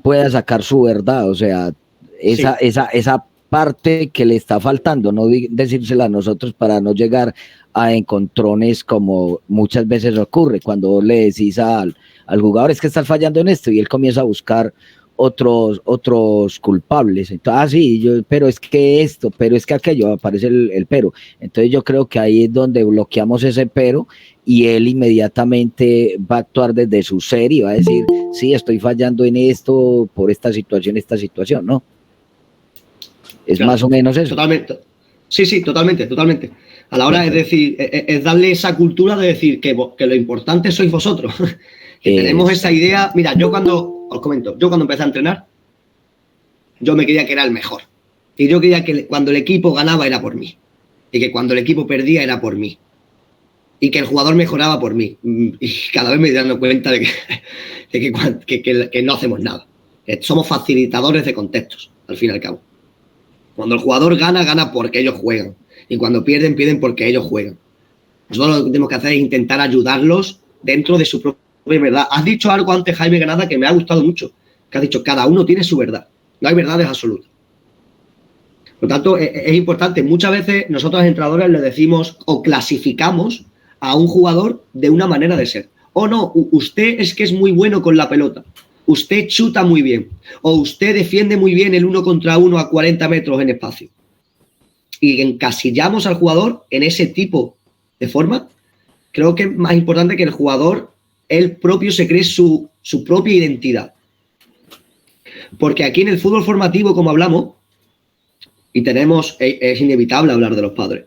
pueda sacar su verdad. O sea, esa parte que le está faltando, no decírsela a nosotros para no llegar a encontrones como muchas veces ocurre cuando vos le decís al jugador es que estás fallando en esto y él comienza a buscar otros culpables. Entonces, pero es que esto, pero es que aquello, aparece el pero. Entonces yo creo que ahí es donde bloqueamos ese pero y él inmediatamente va a actuar desde su ser y va a decir, sí, estoy fallando en esto por esta situación, ¿no? Es claro, más o menos eso. Totalmente. Sí, totalmente. A la hora es decir, es darle esa cultura de decir que lo importante sois vosotros. Que tenemos esa idea. Mira, os comento, yo cuando empecé a entrenar, yo me creía que era el mejor. Y yo creía que cuando el equipo ganaba era por mí. Y que cuando el equipo perdía era por mí. Y que el jugador mejoraba por mí. Y cada vez me estoy dando cuenta de que no hacemos nada. Somos facilitadores de contextos, al fin y al cabo. Cuando el jugador gana porque ellos juegan. Y cuando pierden porque ellos juegan. Nosotros lo que tenemos que hacer es intentar ayudarlos dentro de su propia verdad. Has dicho algo antes, Jaime Granada, que me ha gustado mucho. Que has dicho, cada uno tiene su verdad. No hay verdades absolutas. Por lo tanto, es importante. Muchas veces nosotros los entrenadores le decimos o clasificamos a un jugador de una manera de ser. O no, usted es que es muy bueno con la pelota. Usted chuta muy bien. O usted defiende muy bien el 1 contra 1 a 40 metros en espacio. Y encasillamos al jugador en ese tipo de forma. Creo que es más importante que el jugador, él propio, se cree su propia identidad. Porque aquí en el fútbol formativo, como hablamos, y es inevitable hablar de los padres.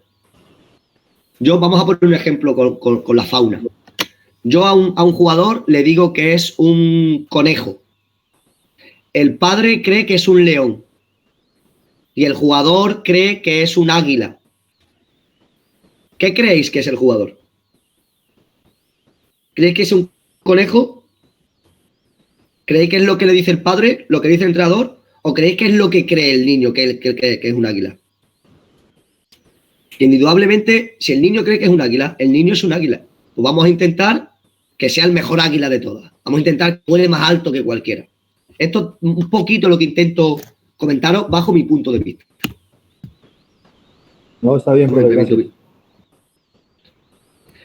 Vamos a poner un ejemplo con la fauna. Yo a un jugador le digo que es un conejo. El padre cree que es un león. Y el jugador cree que es un águila. ¿Qué creéis que es el jugador? ¿Creéis que es un conejo? ¿Creéis que es lo que le dice el padre, lo que dice el entrenador? ¿O creéis que es lo que cree el niño, que es un águila? Indudablemente, si el niño cree que es un águila, el niño es un águila. Pues vamos a intentar que sea el mejor águila de todas. Vamos a intentar que vuele más alto que cualquiera. Esto es un poquito lo que intento comentaros bajo mi punto de vista. No, está bien, pero gracias.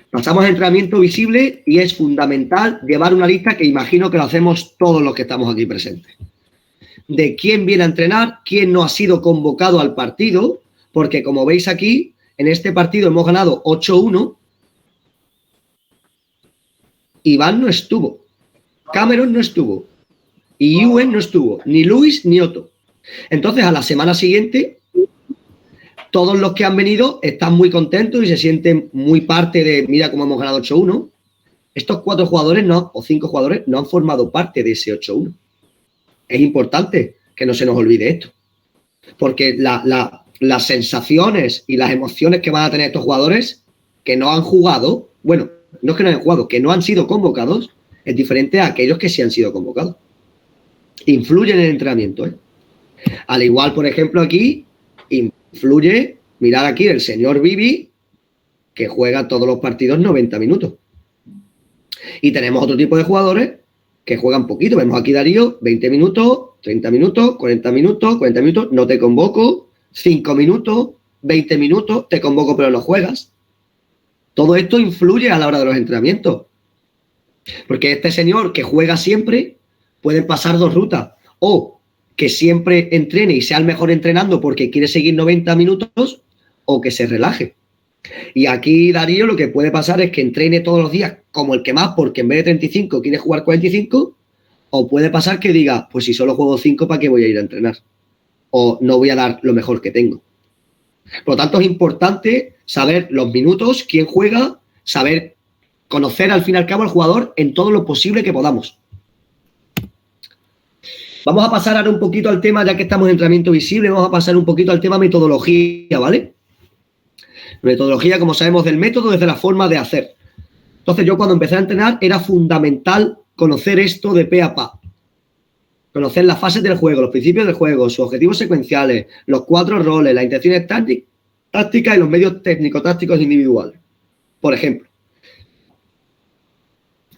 Pasamos a entrenamiento visible y es fundamental llevar una lista que imagino que lo hacemos todos los que estamos aquí presentes. De quién viene a entrenar, quién no ha sido convocado al partido, porque como veis aquí, en este partido hemos ganado 8-1. Iván no estuvo, Cameron no estuvo, y Ewan no estuvo, ni Luis ni Otto. Entonces, a la semana siguiente, todos los que han venido están muy contentos y se sienten muy parte de, mira cómo hemos ganado 8-1. Estos 4 jugadores o 5 jugadores no han formado parte de ese 8-1. Es importante que no se nos olvide esto. Porque las sensaciones y las emociones que van a tener estos jugadores que no han jugado, bueno, no es que no hayan jugado, que no han sido convocados, es diferente a aquellos que sí han sido convocados. Influyen en el entrenamiento, ¿eh? Al igual, por ejemplo, aquí influye, mirad aquí, el señor Bibi, que juega todos los partidos 90 minutos. Y tenemos otro tipo de jugadores que juegan poquito. Vemos aquí Darío, 20 minutos, 30 minutos, 40 minutos, 40 minutos, no te convoco, 5 minutos, 20 minutos, te convoco pero no juegas. Todo esto influye a la hora de los entrenamientos. Porque este señor que juega siempre puede pasar 2 rutas. O que siempre entrene y sea el mejor entrenando porque quiere seguir 90 minutos, o que se relaje. Y aquí Darío lo que puede pasar es que entrene todos los días como el que más, porque en vez de 35 quiere jugar 45, o puede pasar que diga, pues si solo juego 5, ¿para qué voy a ir a entrenar? o no voy a dar lo mejor que tengo. Por lo tanto, es importante saber los minutos, quién juega, saber conocer al fin y al cabo al jugador en todo lo posible que podamos. Vamos a pasar ahora un poquito al tema, ya que estamos en entrenamiento visible, vamos a pasar un poquito al tema metodología, ¿vale? Metodología, como sabemos, del método desde la forma de hacer. Entonces, yo cuando empecé a entrenar era fundamental conocer esto de pe a pa. Conocer las fases del juego, los principios del juego, sus objetivos secuenciales, los 4 roles, las intenciones tácticas y los medios técnico-tácticos individuales, por ejemplo.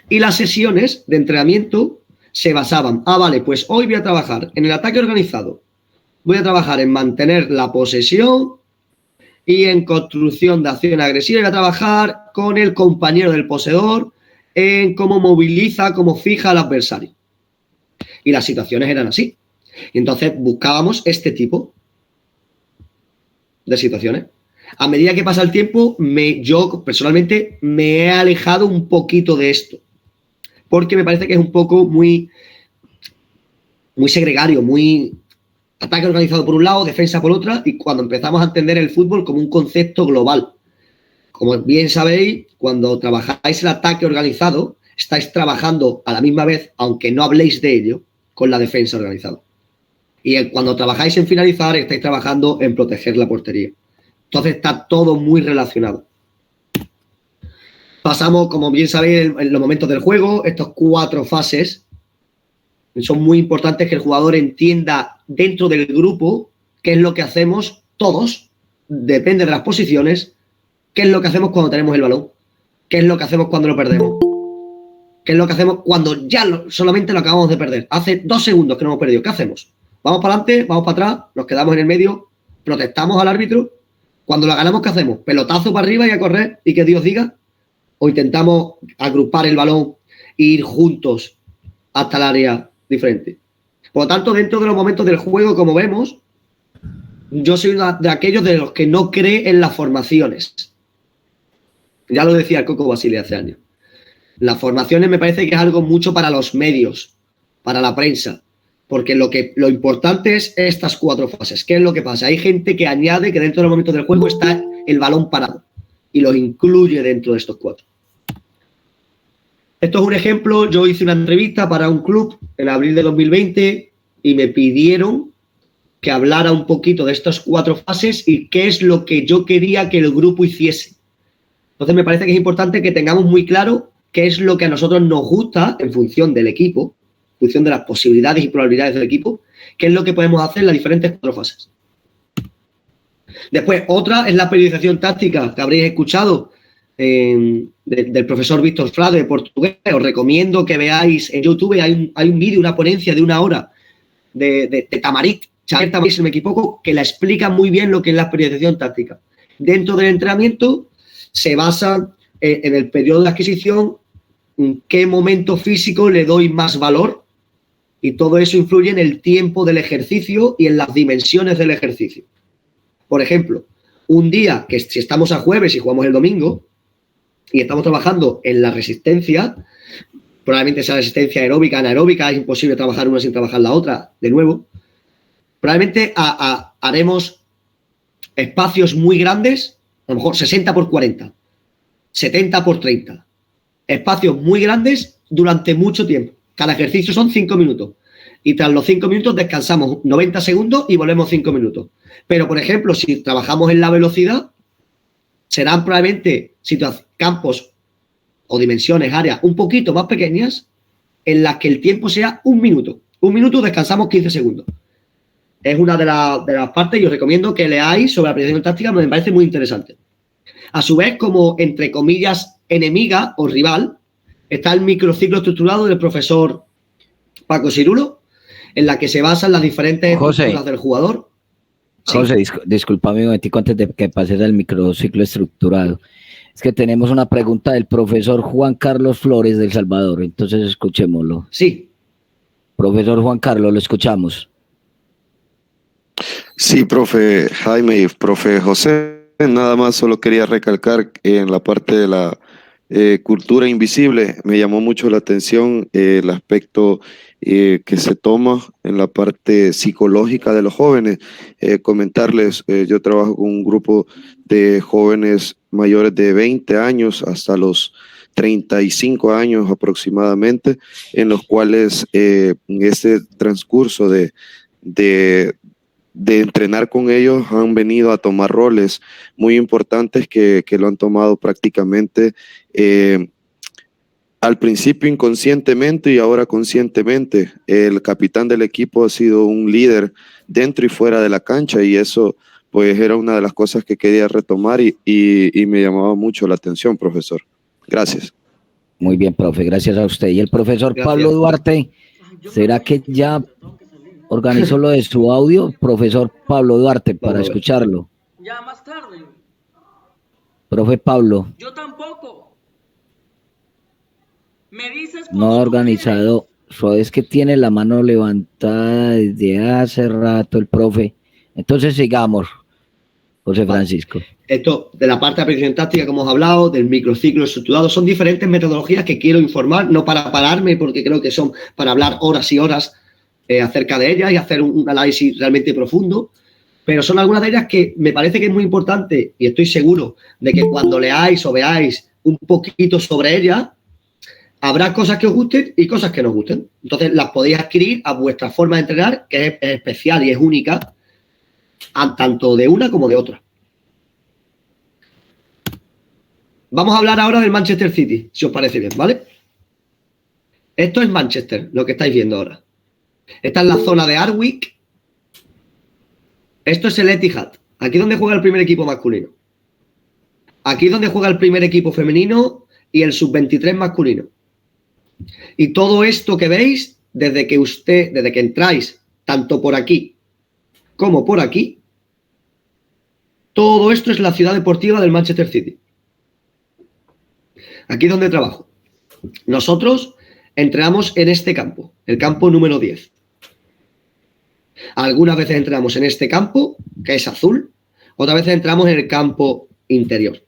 Y las sesiones de entrenamiento se basaban, vale, pues hoy voy a trabajar en el ataque organizado, voy a trabajar en mantener la posesión y en construcción de acción agresiva, y voy a trabajar con el compañero del poseedor en cómo moviliza, cómo fija al adversario. Y las situaciones eran así. Y entonces buscábamos este tipo de situaciones. A medida que pasa el tiempo, yo personalmente me he alejado un poquito de esto. Porque me parece que es un poco muy segregario, muy ataque organizado por un lado, defensa por otra, y cuando empezamos a entender el fútbol como un concepto global. Como bien sabéis, cuando trabajáis el ataque organizado, estáis trabajando a la misma vez, aunque no habléis de ello, con la defensa organizada. Y cuando trabajáis en finalizar, estáis trabajando en proteger la portería. Entonces está todo muy relacionado. Pasamos, como bien sabéis, en los momentos del juego, estos 4 fases. Son muy importantes que el jugador entienda dentro del grupo qué es lo que hacemos todos, depende de las posiciones, qué es lo que hacemos cuando tenemos el balón, qué es lo que hacemos cuando lo perdemos, qué es lo que hacemos cuando ya solamente lo acabamos de perder. Hace 2 segundos que no hemos perdido. ¿Qué hacemos? Vamos para adelante, vamos para atrás, nos quedamos en el medio, protestamos al árbitro. Cuando la ganamos, ¿qué hacemos? Pelotazo para arriba y a correr y que Dios diga. O intentamos agrupar el balón e ir juntos hasta el área diferente. Por lo tanto, dentro de los momentos del juego, como vemos, yo soy uno de aquellos de los que no cree en las formaciones. Ya lo decía el Coco Basile hace años. Las formaciones me parece que es algo mucho para los medios, para la prensa, porque lo importante es estas 4 fases. ¿Qué es lo que pasa? Hay gente que añade que dentro de los momentos del juego está el balón parado y los incluye dentro de estos 4. Esto es un ejemplo. Yo hice una entrevista para un club en abril de 2020 y me pidieron que hablara un poquito de estas 4 fases y qué es lo que yo quería que el grupo hiciese. Entonces me parece que es importante que tengamos muy claro qué es lo que a nosotros nos gusta en función del equipo, en función de las posibilidades y probabilidades del equipo, qué es lo que podemos hacer en las diferentes 4 fases. Después, otra es la periodización táctica que habréis escuchado del profesor Víctor Frade de portugués. Os recomiendo que veáis en YouTube, hay un vídeo, una ponencia de 1 hora de Tamarit, Xavier Tamarit, si no me equivoco, que la explica muy bien lo que es la periodización táctica. Dentro del entrenamiento se basa en el periodo de adquisición, en qué momento físico le doy más valor, y todo eso influye en el tiempo del ejercicio y en las dimensiones del ejercicio. Por ejemplo, un día que si estamos a jueves y jugamos el domingo y estamos trabajando en la resistencia, probablemente sea resistencia aeróbica, anaeróbica, es imposible trabajar una sin trabajar la otra, de nuevo. Probablemente haremos espacios muy grandes, a lo mejor 60 por 40, 70 por 30. Espacios muy grandes durante mucho tiempo. Cada ejercicio son 5 minutos. Y tras los 5 minutos descansamos 90 segundos y volvemos 5 minutos. Pero, por ejemplo, si trabajamos en la velocidad, serán probablemente campos o dimensiones, áreas un poquito más pequeñas en las que el tiempo sea 1 minuto. 1 minuto, descansamos 15 segundos. Es una de las partes y os recomiendo que leáis sobre la periodización táctica, me parece muy interesante. A su vez, como entre comillas enemiga o rival, está el microciclo estructurado del profesor Paco Cirulo, en la que se basan las diferentes estructuras del jugador. Sí. José, discúlpame un momentico antes de que pases al microciclo estructurado. Es que tenemos una pregunta del profesor Juan Carlos Flores del Salvador, entonces escuchémoslo. Sí. Profesor Juan Carlos, lo escuchamos. Sí, profe Jaime y profe José, nada más solo quería recalcar en la parte de la cultura invisible. Me llamó mucho la atención el aspecto que se toma en la parte psicológica de los jóvenes. Comentarles, yo trabajo con un grupo de jóvenes mayores de 20 años hasta los 35 años aproximadamente, en los cuales en este transcurso de entrenar con ellos han venido a tomar roles muy importantes que lo han tomado prácticamente al principio inconscientemente y ahora conscientemente. El capitán del equipo ha sido un líder dentro y fuera de la cancha, y eso pues era una de las cosas que quería retomar y me llamaba mucho la atención, profesor. Gracias. Muy bien, profe, gracias a usted. Y el profesor Pablo Duarte, ¿será que ya organizó lo de su audio? Profesor Pablo Duarte, para escucharlo. Ya más tarde. Profe Pablo. Yo tampoco. Me dices No ha organizado. Es que tiene la mano levantada desde hace rato el profe. Entonces sigamos, José Francisco. Esto de la parte de aprendizaje táctica, como hemos hablado, del microciclo estructurado, son diferentes metodologías que quiero informar, no para pararme, porque creo que son para hablar horas y horas acerca de ellas y hacer un análisis realmente profundo, pero son algunas de ellas que me parece que es muy importante, y estoy seguro de que cuando leáis o veáis un poquito sobre ellas, habrá cosas que os gusten y cosas que no os gusten. Entonces las podéis adquirir a vuestra forma de entrenar, que es especial y es única, tanto de una como de otra. Vamos a hablar ahora del Manchester City, si os parece bien, ¿vale? Esto es Manchester, lo que estáis viendo ahora. Esta es la zona de Harwich. Esto es el Etihad. Aquí es donde juega el primer equipo masculino. Aquí es donde juega el primer equipo femenino y el sub-23 masculino. Y todo esto que veis, desde que entráis, tanto por aquí como por aquí, todo esto es la ciudad deportiva del Manchester City. Aquí es donde trabajo. Nosotros entrenamos en este campo, el campo número 10. Algunas veces entrenamos en este campo, que es azul, otras veces entramos en el campo interior.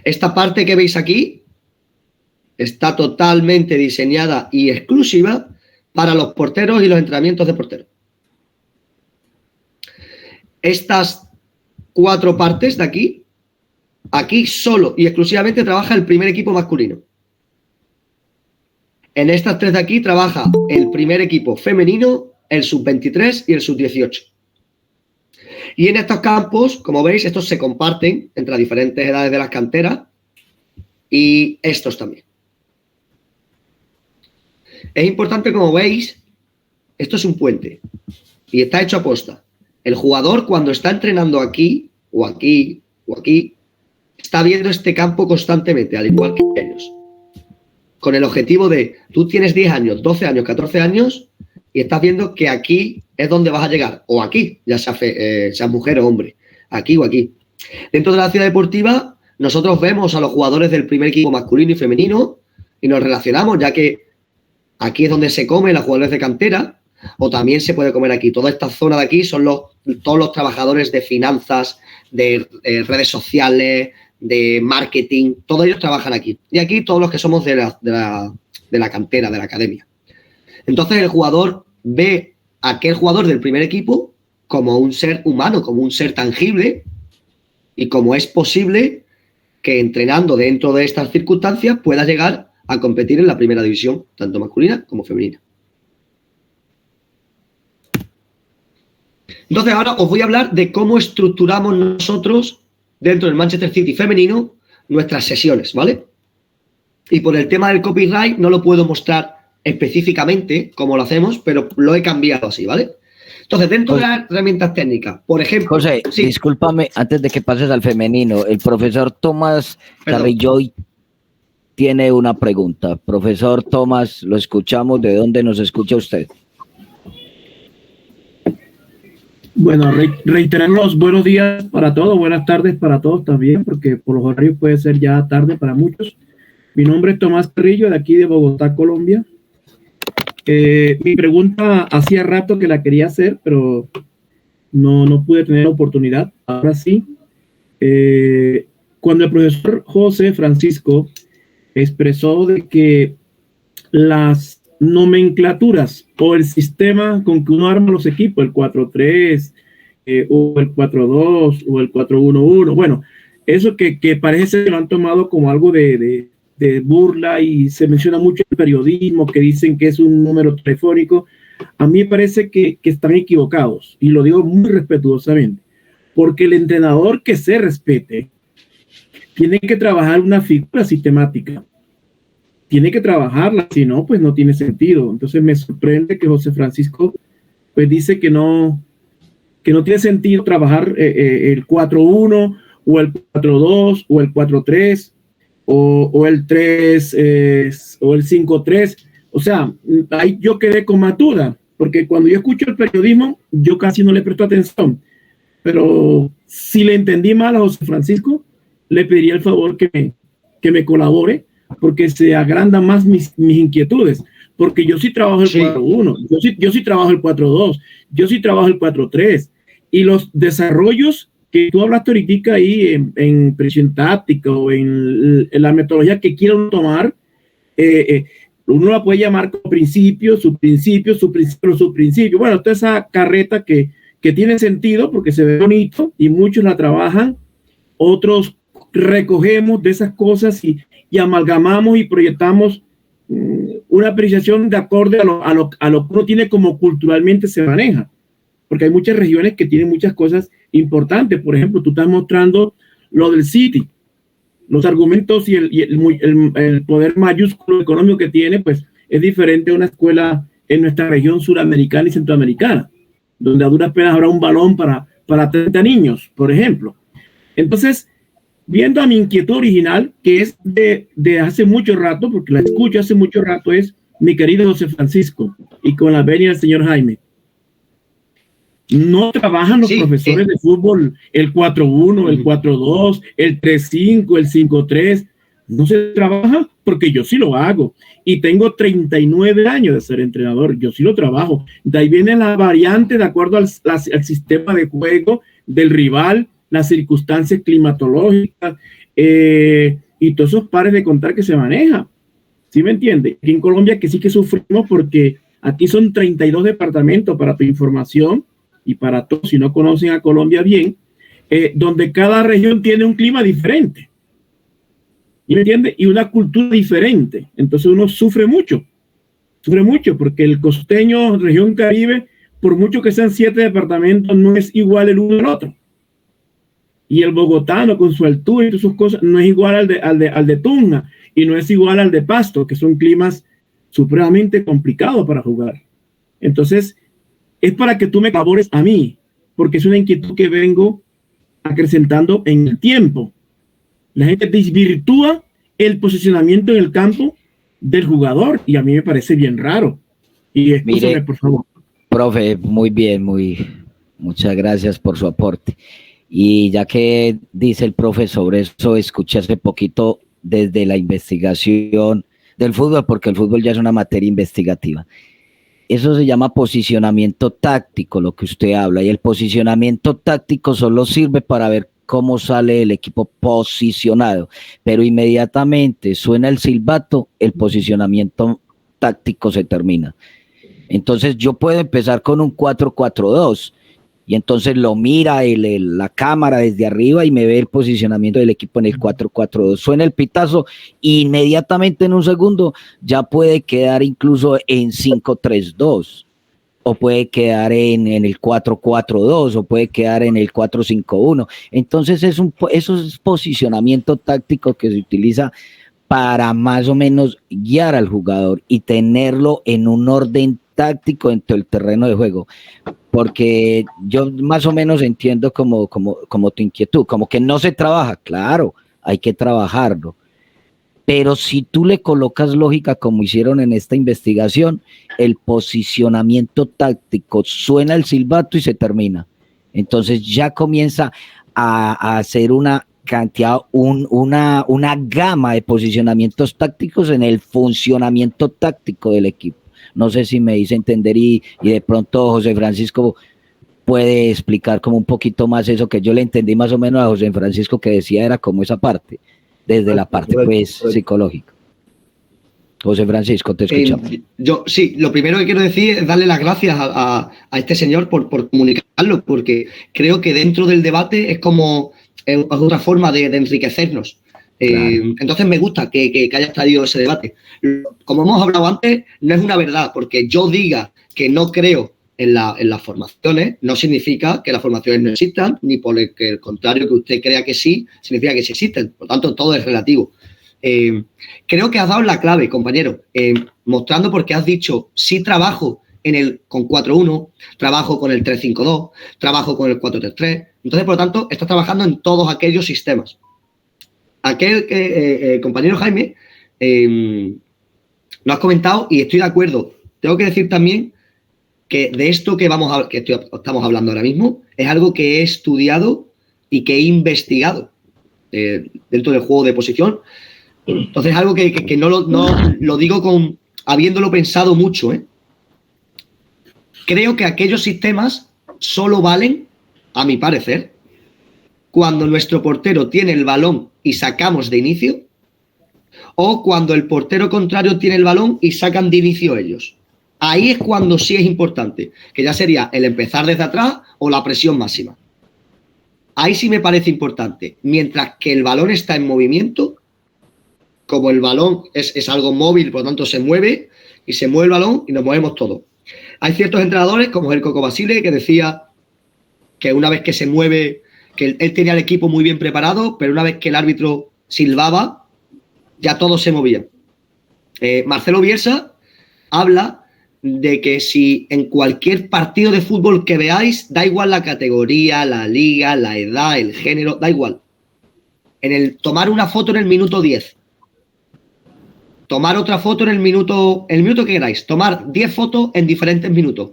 Esta parte que veis aquí está totalmente diseñada y exclusiva para los porteros y los entrenamientos de porteros. Estas 4 partes de aquí solo y exclusivamente trabaja el primer equipo masculino. En estas 3 de aquí trabaja el primer equipo femenino, el sub-23 y el sub-18. Y en estos campos, como veis, estos se comparten entre las diferentes edades de las canteras y estos también. Es importante, como veis, esto es un puente y está hecho a posta. El jugador, cuando está entrenando aquí o aquí o aquí, está viendo este campo constantemente, al igual que ellos. Con el objetivo de, tú tienes 10 años, 12 años, 14 años y estás viendo que aquí es donde vas a llegar, o aquí, ya sea mujer o hombre, aquí o aquí. Dentro de la ciudad deportiva, nosotros vemos a los jugadores del primer equipo masculino y femenino y nos relacionamos, ya que aquí es donde se come los jugadores de cantera, o también se puede comer aquí. Toda esta zona de aquí son todos los trabajadores de finanzas, de redes sociales, de marketing, todos ellos trabajan aquí. Y aquí todos los que somos de la cantera, de la academia. Entonces el jugador ve a aquel jugador del primer equipo como un ser humano, como un ser tangible, y como es posible que entrenando dentro de estas circunstancias pueda llegar a competir en la primera división, tanto masculina como femenina. Entonces ahora os voy a hablar de cómo estructuramos nosotros dentro del Manchester City femenino nuestras sesiones, ¿vale? Y por el tema del copyright no lo puedo mostrar específicamente cómo lo hacemos, pero lo he cambiado así, ¿vale? Entonces, dentro de las herramientas técnicas, por ejemplo... José, sí. Discúlpame, antes de que pases al femenino, el profesor Tomás Carrilloy tiene una pregunta. Profesor Tomás, lo escuchamos. ¿De dónde nos escucha usted? Bueno, reiterar los buenos días para todos, buenas tardes para todos también, porque por los horarios puede ser ya tarde para muchos. Mi nombre es Tomás Carrillo, de aquí de Bogotá, Colombia. Mi pregunta hacía rato que la quería hacer, pero no pude tener la oportunidad. Ahora sí. cuando el profesor José Francisco expresó de que las nomenclaturas o el sistema con que uno arma los equipos, el 4-3, o el 4-2 o el 4-1-1, bueno, eso que parece ser que lo han tomado como algo de burla y se menciona mucho en el periodismo, que dicen que es un número telefónico. A mí me parece que están equivocados, y lo digo muy respetuosamente, porque el entrenador que se respete tiene que trabajar una figura sistemática, tiene que trabajarla, si no, pues no tiene sentido. Entonces me sorprende que José Francisco pues dice que no tiene sentido trabajar el 4-1 o el 4-2 o el 4-3 o el 3 o el 5-3. O sea, ahí yo quedé con más duda, porque cuando yo escucho el periodismo, yo casi no le presto atención. Pero si le entendí mal a José Francisco, le pediría el favor que me colabore, porque se agrandan más mis inquietudes. Porque yo sí trabajo el 4-1, yo sí trabajo el 4-2, yo sí trabajo el 4-3. Y los desarrollos que tú hablaste ahorita ahí en presión táctica o en la metodología que quieran tomar, uno la puede llamar como principio. Bueno, toda esa carreta que tiene sentido porque se ve bonito y muchos la trabajan, otros recogemos de esas cosas y amalgamamos y proyectamos una apreciación de acorde a lo que uno tiene como culturalmente se maneja, porque hay muchas regiones que tienen muchas cosas importantes. Por ejemplo, tú estás mostrando lo del City, los argumentos y el poder mayúsculo económico que tiene, pues es diferente a una escuela en nuestra región suramericana y centroamericana, donde a duras penas habrá un balón para 30 niños, por ejemplo. Entonces, viendo a mi inquietud original, que es de hace mucho rato, porque la escucho hace mucho rato, es mi querido José Francisco, y con la venia del señor Jaime. No trabajan los profesores de fútbol el 4-1, el 4-2, el 3-5, el 5-3. No se trabaja, porque yo sí lo hago. Y tengo 39 años de ser entrenador. Yo sí lo trabajo. De ahí viene la variante de acuerdo al sistema de juego del rival, las circunstancias climatológicas y todos esos pares de contar que se maneja. ¿Sí me entiende? Aquí en Colombia que sí que sufrimos, porque aquí son 32 departamentos, para tu información y para todos si no conocen a Colombia bien, donde cada región tiene un clima diferente. ¿Sí me entiende? Y una cultura diferente. Entonces uno sufre mucho porque el costeño, región Caribe, por mucho que sean 7 departamentos, no es igual el uno al otro. Y el bogotano con su altura y todas sus cosas no es igual al de Tunja, y no es igual al de Pasto, que son climas supremamente complicados para jugar. Entonces, es para que tú me colabores a mí, porque es una inquietud que vengo acrecentando en el tiempo. La gente desvirtúa el posicionamiento en el campo del jugador, y a mí me parece bien raro. Y escúchame, mire, por favor. Profe, muy bien, muchas gracias por su aporte. Y ya que dice el profe sobre eso, escuché hace poquito desde la investigación del fútbol, porque el fútbol ya es una materia investigativa. Eso se llama posicionamiento táctico, lo que usted habla, y el posicionamiento táctico solo sirve para ver cómo sale el equipo posicionado, pero inmediatamente suena el silbato, el posicionamiento táctico se termina. Entonces yo puedo empezar con un 4-4-2, y entonces lo mira la cámara desde arriba y me ve el posicionamiento del equipo en el 4-4-2. Suena el pitazo, inmediatamente en un segundo ya puede quedar incluso en 5-3-2, o puede quedar en el 4-4-2, o puede quedar en el 4-5-1. Entonces eso es posicionamiento táctico que se utiliza para más o menos guiar al jugador y tenerlo en un orden táctico dentro del terreno de juego, porque yo más o menos entiendo como tu inquietud, como que no se trabaja. Claro, hay que trabajarlo, pero si tú le colocas lógica, como hicieron en esta investigación, el posicionamiento táctico, suena el silbato y se termina. Entonces ya comienza a hacer una cantidad, una gama de posicionamientos tácticos en el funcionamiento táctico del equipo. No sé si me hice entender, y de pronto José Francisco puede explicar como un poquito más eso, que yo le entendí más o menos a José Francisco, que decía era como esa parte, desde la parte pues psicológica. José Francisco, te escuchamos. Yo sí, lo primero que quiero decir es darle las gracias a este señor por comunicarlo, porque creo que dentro del debate es como es otra forma de enriquecernos. Claro. Entonces me gusta que haya traído ese debate. Como hemos hablado antes, no es una verdad, porque yo diga que no creo en las formaciones, no significa que las formaciones no existan, ni por el contrario que usted crea que sí, significa que sí existen. Por lo tanto, todo es relativo. Creo que has dado la clave, compañero, mostrando porque has dicho, sí trabajo con 4-1, trabajo con el 3-5-2, trabajo con el 4-3-3. Entonces, por lo tanto, estás trabajando en todos aquellos sistemas. Compañero Jaime, lo has comentado y estoy de acuerdo. Tengo que decir también que de esto que estamos hablando ahora mismo es algo que he estudiado y que he investigado dentro del juego de posición. Entonces es algo que no lo digo habiéndolo pensado mucho. Creo que aquellos sistemas solo valen, a mi parecer, cuando nuestro portero tiene el balón y sacamos de inicio, o cuando el portero contrario tiene el balón y sacan de inicio ellos. Ahí es cuando sí es importante, que ya sería el empezar desde atrás o la presión máxima. Ahí sí me parece importante. Mientras que el balón está en movimiento, como el balón es algo móvil, por lo tanto se mueve y se mueve el balón y nos movemos todos. Hay ciertos entrenadores, como el Coco Basile, que decía que una vez que se mueve, que él tenía el equipo muy bien preparado, pero una vez que el árbitro silbaba, ya todos se movían. Marcelo Bielsa habla de que si en cualquier partido de fútbol que veáis, da igual la categoría, la liga, la edad, el género, da igual. En el tomar una foto en el minuto 10, tomar otra foto en el minuto que queráis, tomar 10 fotos en diferentes minutos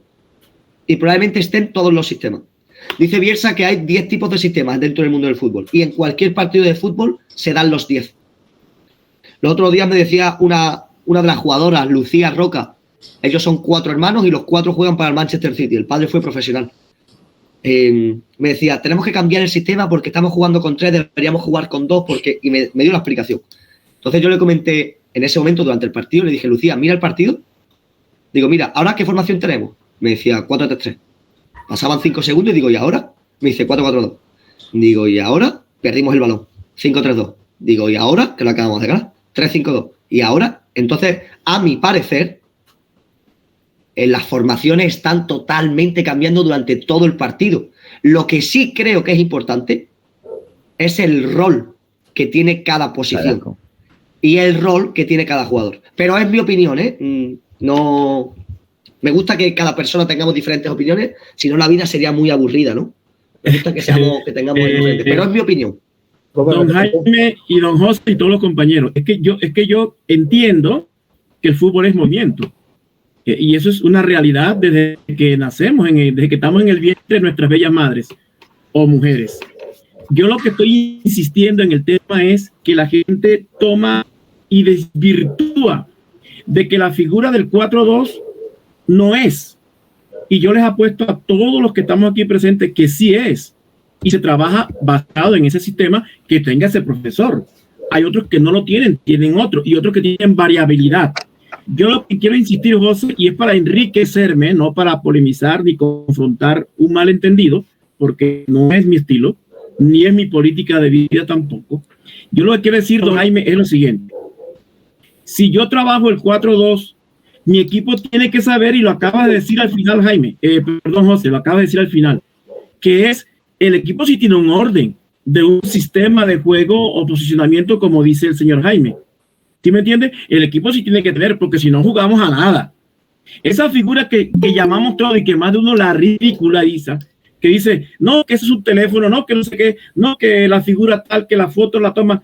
y probablemente estén todos los sistemas. Dice Bielsa que hay 10 tipos de sistemas dentro del mundo del fútbol y en cualquier partido de fútbol se dan los 10. Los otros días me decía una de las jugadoras, Lucía Roca, ellos son 4 hermanos y los 4 juegan para el Manchester City, el padre fue profesional. Me decía, tenemos que cambiar el sistema porque estamos jugando con 3, deberíamos jugar con 2 y me dio la explicación. Entonces yo le comenté en ese momento durante el partido, le dije, Lucía, mira el partido. Digo, mira, ¿ahora qué formación tenemos? Me decía 4-3-3. Pasaban 5 segundos y digo, ¿y ahora? Me dice 4-4-2. Digo, ¿y ahora? Perdimos el balón. 5-3-2. Digo, ¿y ahora? Que lo acabamos de ganar. 3-5-2. ¿Y ahora? Entonces, a mi parecer, las formaciones están totalmente cambiando durante todo el partido. Lo que sí creo que es importante es el rol que tiene cada posición. Claro. Y el rol que tiene cada jugador. Pero es mi opinión, No... Me gusta que cada persona tengamos diferentes opiniones, si no la vida sería muy aburrida, ¿no? Me gusta que tengamos diferentes, pero es mi opinión. Don Jaime y don José y todos los compañeros, es que yo entiendo que el fútbol es movimiento. Y eso es una realidad desde que nacemos, desde que estamos en el vientre de nuestras bellas madres o mujeres. Yo lo que estoy insistiendo en el tema es que la gente toma y desvirtúa de que la figura del 4-2 no es. Y yo les apuesto a todos los que estamos aquí presentes que sí es. Y se trabaja basado en ese sistema que tenga ese profesor. Hay otros que no lo tienen, tienen otro. Y otros que tienen variabilidad. Yo lo que quiero insistir, José, y es para enriquecerme, no para polemizar ni confrontar un malentendido, porque no es mi estilo, ni es mi política de vida tampoco. Yo lo que quiero decir, don Jaime, es lo siguiente. Si yo trabajo el 4-2, mi equipo tiene que saber, y lo acaba de decir al final, Jaime, perdón, José, lo acaba de decir al final, que es, el equipo sí tiene un orden de un sistema de juego o posicionamiento, como dice el señor Jaime. ¿Sí me entiende? El equipo sí tiene que tener, porque si no jugamos a nada. Esa figura que llamamos todo y que más de uno la ridiculiza, que dice, no, que ese es un teléfono, no, que no sé qué, no, que la figura tal, que la foto la toma.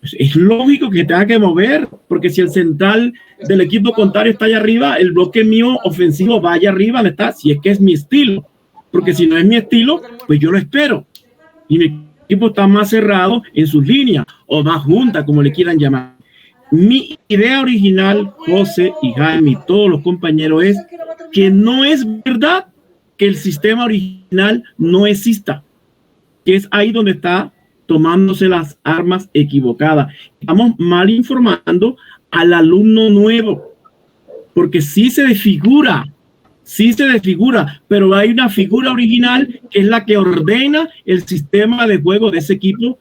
Pues es lógico que tenga que mover, porque si el central del equipo contrario está allá arriba, el bloque mío ofensivo va allá arriba, ¿no está? Si es que es mi estilo, porque si no es mi estilo, pues yo lo espero. Y mi equipo está más cerrado en sus líneas, o más junta, como le quieran llamar. Mi idea original, José y Jaime y todos los compañeros, es que no es verdad que el sistema original no exista, que es ahí donde está tomándose las armas equivocadas. Estamos mal informando al alumno nuevo, porque sí se desfigura, pero hay una figura original que es la que ordena el sistema de juego de ese equipo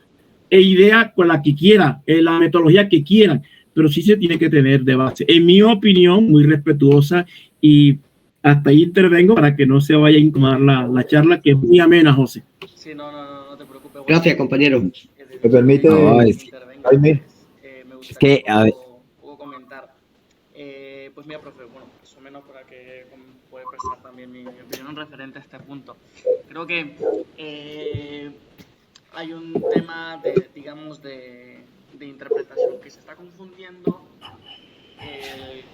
e idea con la que quiera, la metodología que quieran, pero sí se tiene que tener de base. En mi opinión, muy respetuosa, y hasta ahí intervengo para que no se vaya a incomodar la charla, que es muy amena, José. Sí, no te preocupes. Gracias, compañero. ¿Me permite, Jaime? Es que, a ver. Puedo comentar. Pues mira, profe, bueno, más o menos para que pueda expresar también mi opinión referente a este punto. Creo que hay un tema de interpretación que se está confundiendo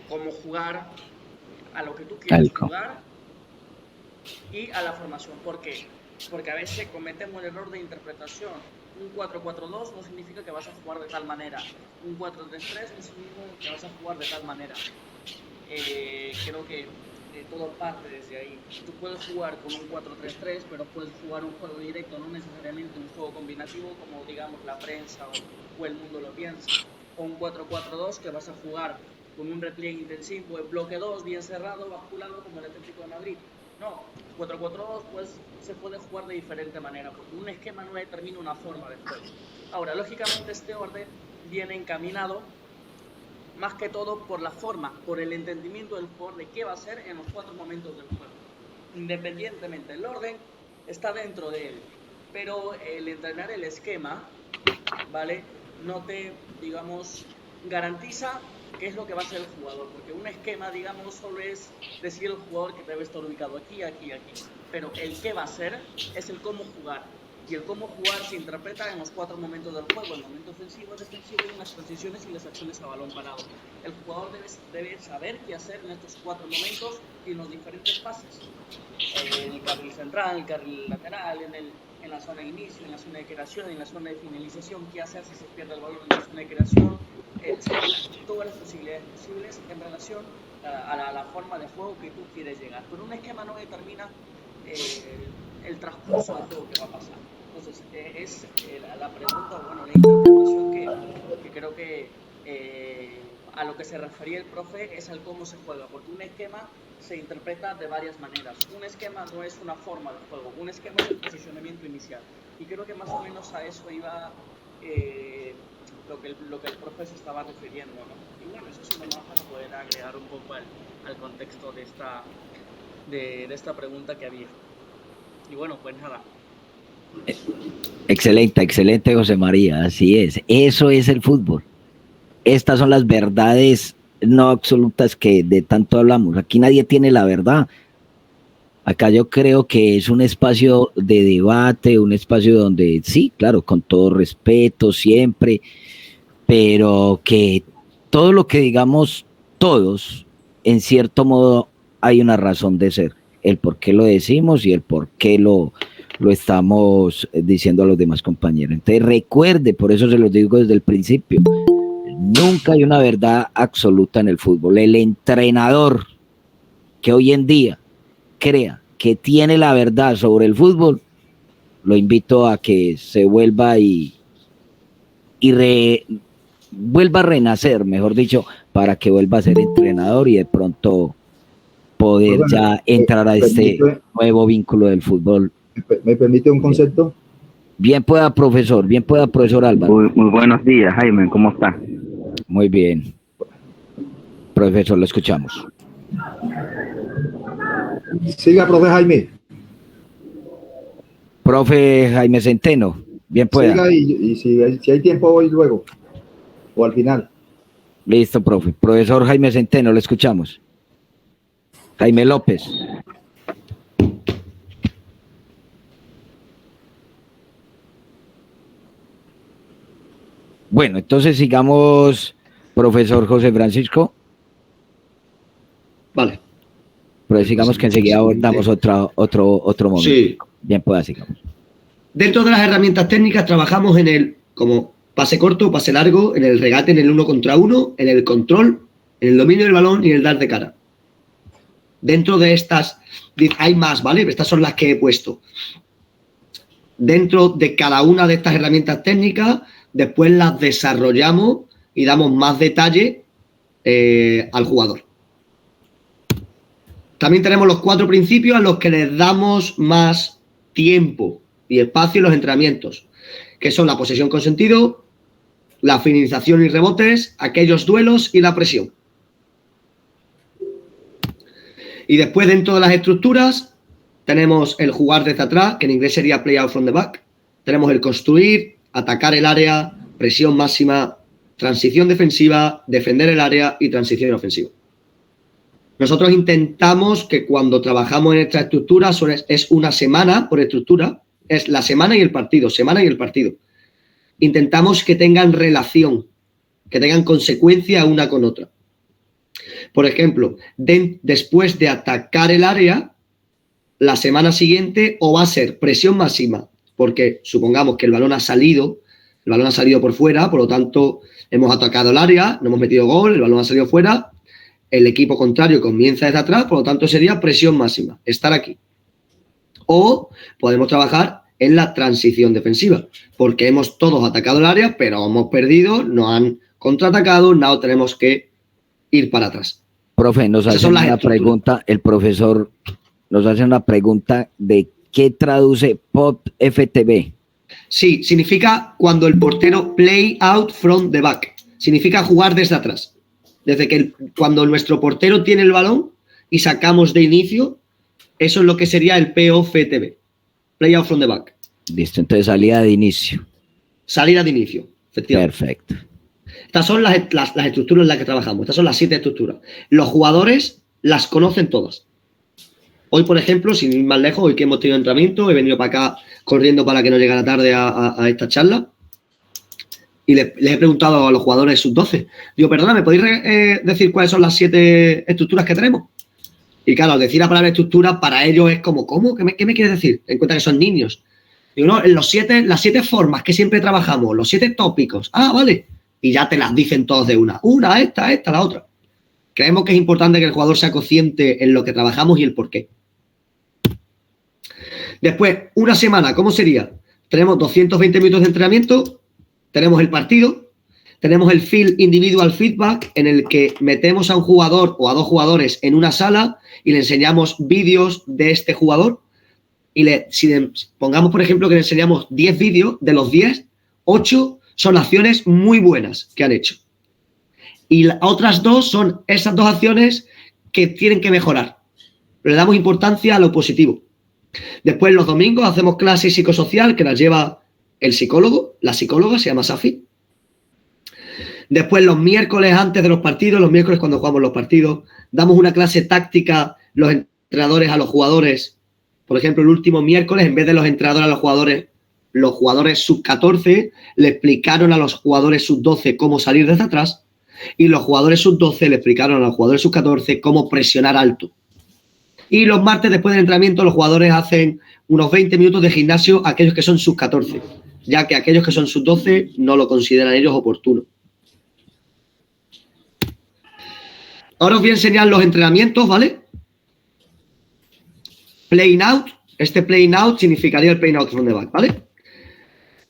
cómo jugar a lo que tú quieres jugar y a la formación. ¿Por qué? Porque a veces cometemos el error de interpretación. Un 4-4-2 no significa que vas a jugar de tal manera. Un 4-3-3 no significa que vas a jugar de tal manera. Creo que todo parte desde ahí. Tú puedes jugar con un 4-3-3, pero puedes jugar un juego directo, no necesariamente un juego combinativo como digamos la prensa o el mundo lo piensa. O un 4-4-2 que vas a jugar con un repliegue intensivo en bloque 2, bien cerrado, basculado como el Atlético de Madrid. No, 4-4-2 pues se puede jugar de diferente manera, porque un esquema no determina una forma de juego. Ahora, lógicamente este orden viene encaminado más que todo por la forma, por el entendimiento del jugador de qué va a hacer en los 4 momentos del juego. Independientemente, el orden está dentro de él, pero el entrenar el esquema, ¿vale? No te, digamos, garantiza qué es lo que va a hacer el jugador, porque un esquema, digamos, solo es decir al jugador que debe estar ubicado aquí, aquí, aquí, pero el qué va a hacer es el cómo jugar, y el cómo jugar se interpreta en los 4 momentos del juego: el momento ofensivo, defensivo y en las transiciones y las acciones a balón parado. El jugador debe saber qué hacer en estos 4 momentos y en los diferentes pases: el carril central, el carril lateral, en la zona de inicio, en la zona de creación, en la zona de finalización, qué hacer si se pierde el balón en la zona de creación, etcétera. Todas las posibilidades posibles en relación a la forma de juego que tú quieres llegar. Pero un esquema no determina el transcurso del juego que va a pasar. Entonces, es la pregunta, bueno, la interpretación que creo que a lo que se refería el profe es al cómo se juega, porque un esquema se interpreta de varias maneras. Un esquema no es una forma de juego, un esquema es el posicionamiento inicial. Y creo que más o menos a eso iba lo que el profe se estaba refiriendo, ¿no? Y bueno, eso es una más para poder agregar un poco al contexto de esta pregunta que había. Y bueno, pues nada. Excelente, José María, así es. Eso es el fútbol. Estas son las verdades no absolutas que de tanto hablamos. Aquí nadie tiene la verdad. Acá yo creo que es un espacio de debate, un espacio donde, sí, claro, con todo respeto siempre, pero que todo lo que digamos todos, en cierto modo, hay una razón de ser. El por qué lo decimos y el por qué lo estamos diciendo a los demás compañeros. Entonces recuerde, por eso se los digo desde el principio, nunca hay una verdad absoluta en el fútbol. El entrenador que hoy en día crea que tiene la verdad sobre el fútbol, lo invito a que se vuelva vuelva a renacer, mejor dicho, para que vuelva a ser entrenador y de pronto poder ya entrar a este nuevo vínculo del fútbol. ¿Me permite un concepto? Bien pueda, profesor Álvaro. Muy buenos días, Jaime, ¿cómo está? Muy bien. Profesor, lo escuchamos. Siga, profe Jaime. Profe Jaime Centeno, bien pueda. Siga y si hay tiempo hoy luego, o al final. Listo, profe. Profesor Jaime Centeno, lo escuchamos. Jaime López. Bueno, entonces sigamos, profesor José Francisco. Vale. Pero sigamos que enseguida damos otro momento. Sí. Bien, pues sigamos. Dentro de las herramientas técnicas trabajamos en el como pase corto, pase largo, en el regate, en el 1 contra 1, en el control, en el dominio del balón y en el dar de cara. Dentro de estas, hay más, ¿vale? Estas son las que he puesto. Dentro de cada una de estas herramientas técnicas, después las desarrollamos y damos más detalle al jugador. También tenemos los 4 principios a los que les damos más tiempo y espacio en los entrenamientos, que son la posesión con sentido, la finalización y rebotes, aquellos duelos y la presión. Y después, dentro de las estructuras, tenemos el jugar desde atrás, que en inglés sería play out from the back. Tenemos el construir, atacar el área, presión máxima, transición defensiva, defender el área y transición ofensiva. Nosotros intentamos que cuando trabajamos en esta estructura es una semana por estructura, es la semana y el partido, Intentamos que tengan relación, que tengan consecuencia una con otra. Por ejemplo, después de atacar el área, la semana siguiente o va a ser presión máxima, porque supongamos que el balón ha salido por fuera, por lo tanto hemos atacado el área, no hemos metido gol, el balón ha salido fuera, el equipo contrario comienza desde atrás, por lo tanto sería presión máxima, estar aquí. O podemos trabajar en la transición defensiva, porque hemos todos atacado el área, pero hemos perdido, nos han contraatacado, no tenemos que ir para atrás. Profe, nos hace una pregunta, el profesor nos hace una pregunta de ¿qué traduce POT FTB? Sí, significa cuando el portero play out from the back, significa jugar desde atrás. Cuando nuestro portero tiene el balón y sacamos de inicio, eso es lo que sería el POFTB, play out from the back. Listo, entonces salida de inicio. Salida de inicio, efectivamente. Perfecto. Estas son las estructuras en las que trabajamos, estas son las 7 estructuras. Los jugadores las conocen todas. Hoy, por ejemplo, sin ir más lejos, hoy que hemos tenido entrenamiento, he venido para acá corriendo para que no llegara tarde a esta charla y les he preguntado a los jugadores sub-12, digo, perdona, ¿me podéis decir cuáles son las 7 estructuras que tenemos? Y claro, al decir la palabra estructura, para ellos es como, ¿cómo? ¿Qué me quieres decir? En cuenta que son niños. Digo, no, las 7 formas que siempre trabajamos, los 7 tópicos. Ah, vale. Y ya te las dicen todos de una. Una, esta, la otra. Creemos que es importante que el jugador sea consciente en lo que trabajamos y el por qué. Después, una semana, ¿cómo sería? Tenemos 220 minutos de entrenamiento, tenemos el partido, tenemos el field individual feedback en el que metemos a un jugador o a 2 jugadores en una sala y le enseñamos vídeos de este jugador y pongamos, por ejemplo, que le enseñamos 10 vídeos, de los 10, 8 son acciones muy buenas que han hecho. Y las otras 2 son esas 2 acciones que tienen que mejorar. Pero le damos importancia a lo positivo. Después, los domingos, hacemos clase psicosocial que las lleva el psicólogo, la psicóloga, se llama Safi. Después, los miércoles antes de los partidos, los miércoles cuando jugamos los partidos, damos una clase táctica, los entrenadores a los jugadores. Por ejemplo, el último miércoles, en vez de los entrenadores a los jugadores sub-14 le explicaron a los jugadores sub-12 cómo salir desde atrás y los jugadores sub-12 le explicaron a los jugadores sub-14 cómo presionar alto. Y los martes, después del entrenamiento, los jugadores hacen unos 20 minutos de gimnasio a aquellos que son sub-14, ya que aquellos que son sub-12 no lo consideran ellos oportuno. Ahora os voy a enseñar los entrenamientos, ¿vale? Playing out. Este playing out significaría el playing out from the back, ¿vale?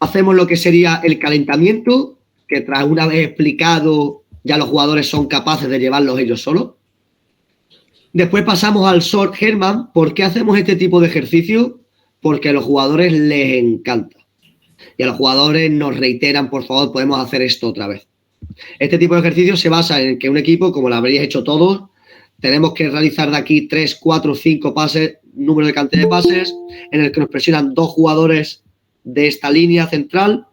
Hacemos lo que sería el calentamiento, que tras una vez explicado ya los jugadores son capaces de llevarlos ellos solos. Después pasamos al short Herman. ¿Por qué hacemos este tipo de ejercicio? Porque a los jugadores les encanta. Y a los jugadores nos reiteran, por favor, podemos hacer esto otra vez. Este tipo de ejercicio se basa en que un equipo, como lo habréis hecho todos, tenemos que realizar de aquí 3, 4, 5 pases, número de cantidad de pases, en el que nos presionan 2 jugadores de esta línea central.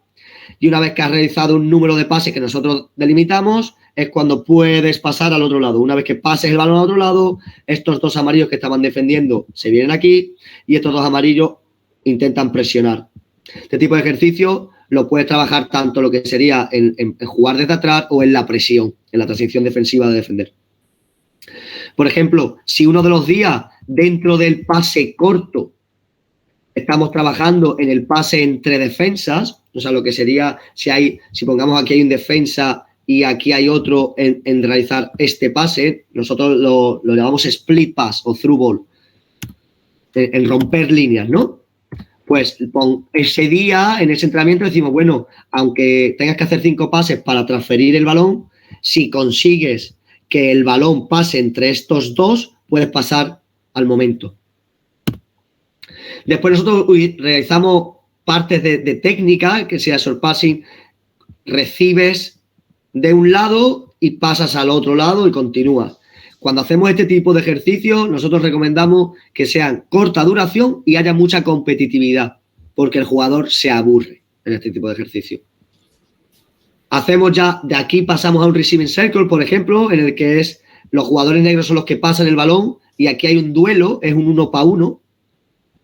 Y una vez que has realizado un número de pases que nosotros delimitamos, es cuando puedes pasar al otro lado. Una vez que pases el balón al otro lado, estos 2 amarillos que estaban defendiendo se vienen aquí y estos 2 amarillos intentan presionar. Este tipo de ejercicio lo puedes trabajar tanto lo que sería en jugar desde atrás o en la presión, en la transición defensiva de defender. Por ejemplo, si uno de los días dentro del pase corto estamos trabajando en el pase entre defensas, o sea, lo que sería, si pongamos aquí hay un defensa y aquí hay otro en realizar este pase. Nosotros lo llamamos split pass o through ball, en romper líneas, ¿no? Pues ese día, en ese entrenamiento, decimos, bueno, aunque tengas que hacer 5 pases para transferir el balón, si consigues que el balón pase entre estos dos, puedes pasar al momento. Después nosotros realizamos partes de técnica, que sea short passing, recibes de un lado y pasas al otro lado y continúas. Cuando hacemos este tipo de ejercicios, nosotros recomendamos que sean corta duración y haya mucha competitividad, porque el jugador se aburre en este tipo de ejercicio. Hacemos ya, de aquí pasamos a un receiving circle, por ejemplo, en el que los jugadores negros son los que pasan el balón y aquí hay un duelo, es un 1 para 1.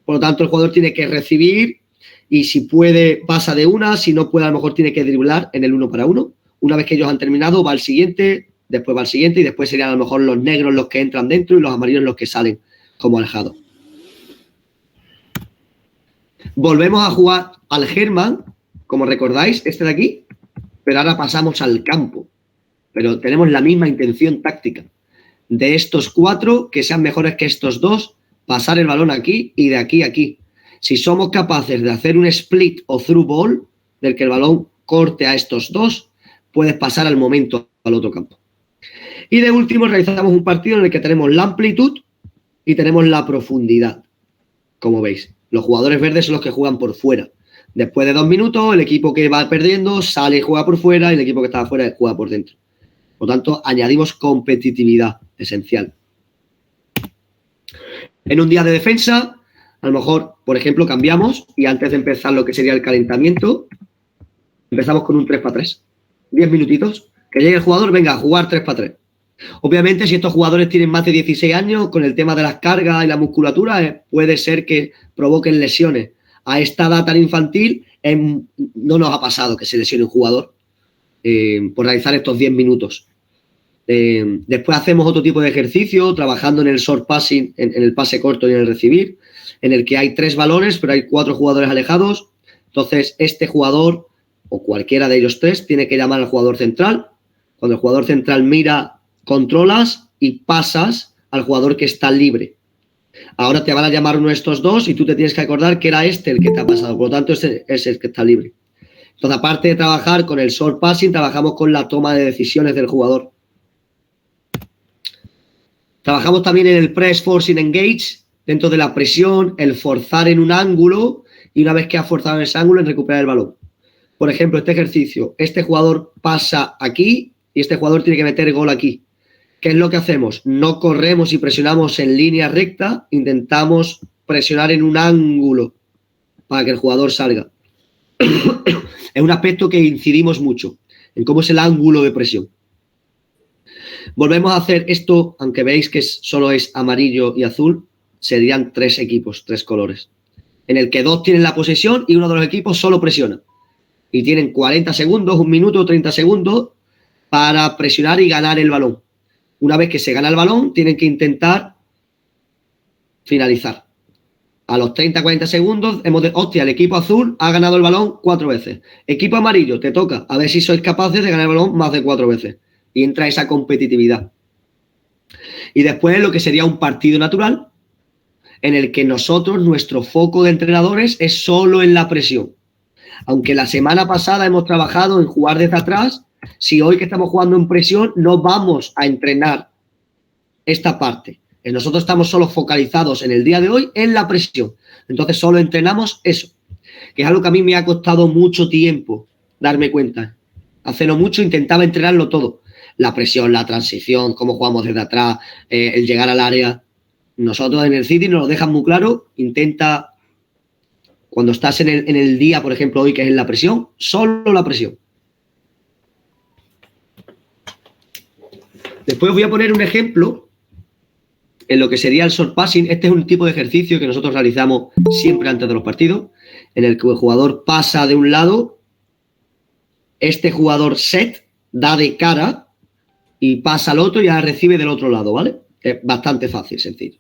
Por lo tanto, el jugador tiene que recibir y si puede pasa de una, si no puede a lo mejor tiene que driblar en el 1 para 1. Una vez que ellos han terminado, va al siguiente, después va al siguiente y después serían a lo mejor los negros los que entran dentro y los amarillos los que salen como alejados. Volvemos a jugar al German, como recordáis, este de aquí, pero ahora pasamos al campo. Pero tenemos la misma intención táctica. De estos 4, que sean mejores que estos 2, pasar el balón aquí y de aquí a aquí. Si somos capaces de hacer un split o through ball, del que el balón corte a estos 2, puedes pasar al momento al otro campo. Y de último realizamos un partido en el que tenemos la amplitud y tenemos la profundidad. Como veis, los jugadores verdes son los que juegan por fuera. Después de 2 minutos, el equipo que va perdiendo sale y juega por fuera y el equipo que está afuera juega por dentro. Por lo tanto, añadimos competitividad, esencial. En un día de defensa, a lo mejor, por ejemplo, cambiamos y antes de empezar lo que sería el calentamiento, empezamos con un 3 para 3. 10 minutitos, que llegue el jugador, venga a jugar 3 para 3. Obviamente, si estos jugadores tienen más de 16 años, con el tema de las cargas y la musculatura, puede ser que provoquen lesiones. A esta edad tan infantil, no nos ha pasado que se lesione un jugador por realizar estos 10 minutos. Después hacemos otro tipo de ejercicio, trabajando en el short passing, en el pase corto y en el recibir, en el que hay 3 balones, pero hay 4 jugadores alejados. Entonces, este jugador, o cualquiera de ellos 3, tiene que llamar al jugador central. Cuando el jugador central mira, controlas y pasas al jugador que está libre. Ahora te van a llamar uno de estos 2 y tú te tienes que acordar que era este el que te ha pasado. Por lo tanto, este es el que está libre. Entonces, aparte de trabajar con el short passing, trabajamos con la toma de decisiones del jugador. Trabajamos también en el press, forcing, engage, dentro de la presión, el forzar en un ángulo y una vez que ha forzado en ese ángulo, en recuperar el balón. Por ejemplo, este ejercicio, este jugador pasa aquí y este jugador tiene que meter gol aquí. ¿Qué es lo que hacemos? No corremos y presionamos en línea recta, intentamos presionar en un ángulo para que el jugador salga. Es un aspecto que incidimos mucho en cómo es el ángulo de presión. Volvemos a hacer esto, aunque veis que solo es amarillo y azul, serían 3 equipos, 3 colores, en el que 2 tienen la posesión y uno de los equipos solo presiona. Y tienen 40 segundos, 1 minuto, 30 segundos para presionar y ganar el balón. Una vez que se gana el balón, tienen que intentar finalizar. A los 30-40 segundos, hostia, el equipo azul ha ganado el balón 4 veces. Equipo amarillo, te toca. A ver si sois capaces de ganar el balón más de 4 veces. Y entra esa competitividad. Y después lo que sería un partido natural, en el que nosotros, nuestro foco de entrenadores es solo en la presión. Aunque la semana pasada hemos trabajado en jugar desde atrás, si hoy que estamos jugando en presión no vamos a entrenar esta parte. Nosotros estamos solo focalizados en el día de hoy en la presión. Entonces solo entrenamos eso, que es algo que a mí me ha costado mucho tiempo darme cuenta. Hace no mucho intentaba entrenarlo todo. La presión, la transición, cómo jugamos desde atrás, el llegar al área. Nosotros en el City nos lo dejan muy claro. Intenta, cuando estás en el día, por ejemplo, hoy que es en la presión, solo la presión. Después voy a poner un ejemplo en lo que sería el short passing. Este es un tipo de ejercicio que nosotros realizamos siempre antes de los partidos, en el que el jugador pasa de un lado, este jugador set, da de cara y pasa al otro y ya recibe del otro lado, ¿vale? Es bastante fácil, sencillo.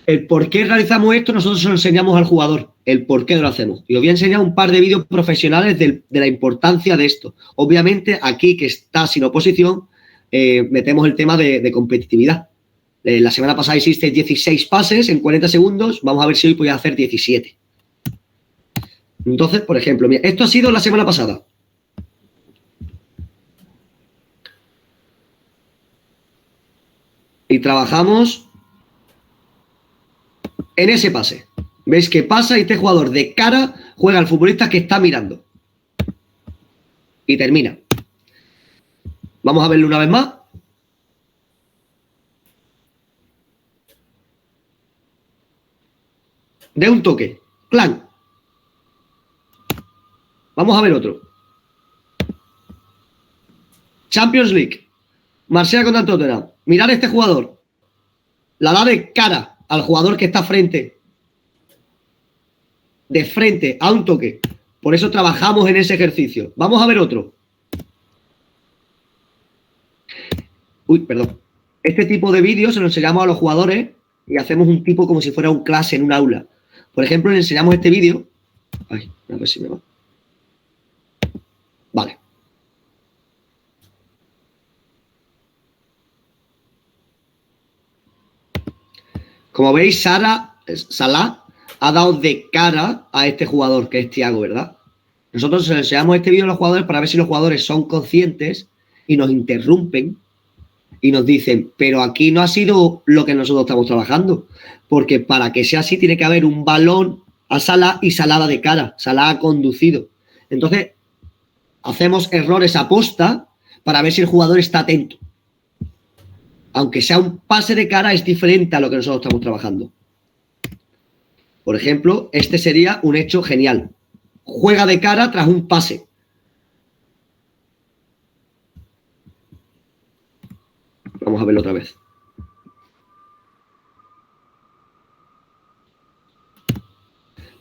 El por qué realizamos esto, nosotros se lo enseñamos al jugador, el por qué lo hacemos. Y os voy a enseñar un par de vídeos profesionales de la importancia de esto. Obviamente, aquí que está sin oposición, metemos el tema de competitividad. La semana pasada hiciste 16 pases en 40 segundos, vamos a ver si hoy podéis hacer 17. Entonces, por ejemplo, mira, esto ha sido la semana pasada. Y trabajamos en ese pase. ¿Veis que pasa? Y este jugador de cara juega al futbolista que está mirando. Y termina. Vamos a verlo una vez más. De un toque. ¡Clan! Vamos a ver otro. Champions League. Marsella contra Tottenham. Mirad a este jugador. La da de cara al jugador que está frente. De frente a un toque. Por eso trabajamos en ese ejercicio. Vamos a ver otro. Uy, perdón. Este tipo de vídeos se lo enseñamos a los jugadores y hacemos un tipo como si fuera un clase en un aula. Por ejemplo, le enseñamos este vídeo. Ay, a ver si me va. Vale. Como veis, Salah ha dado de cara a este jugador, que es Thiago, ¿verdad? Nosotros les enseñamos este vídeo a los jugadores para ver si los jugadores son conscientes y nos interrumpen y nos dicen, pero aquí no ha sido lo que nosotros estamos trabajando, porque para que sea así tiene que haber un balón a Salah y Salah de cara. Salah ha conducido. Entonces, hacemos errores a posta para ver si el jugador está atento. Aunque sea un pase de cara, es diferente a lo que nosotros estamos trabajando. Por ejemplo, este sería un hecho genial. Juega de cara tras un pase. Vamos a verlo otra vez.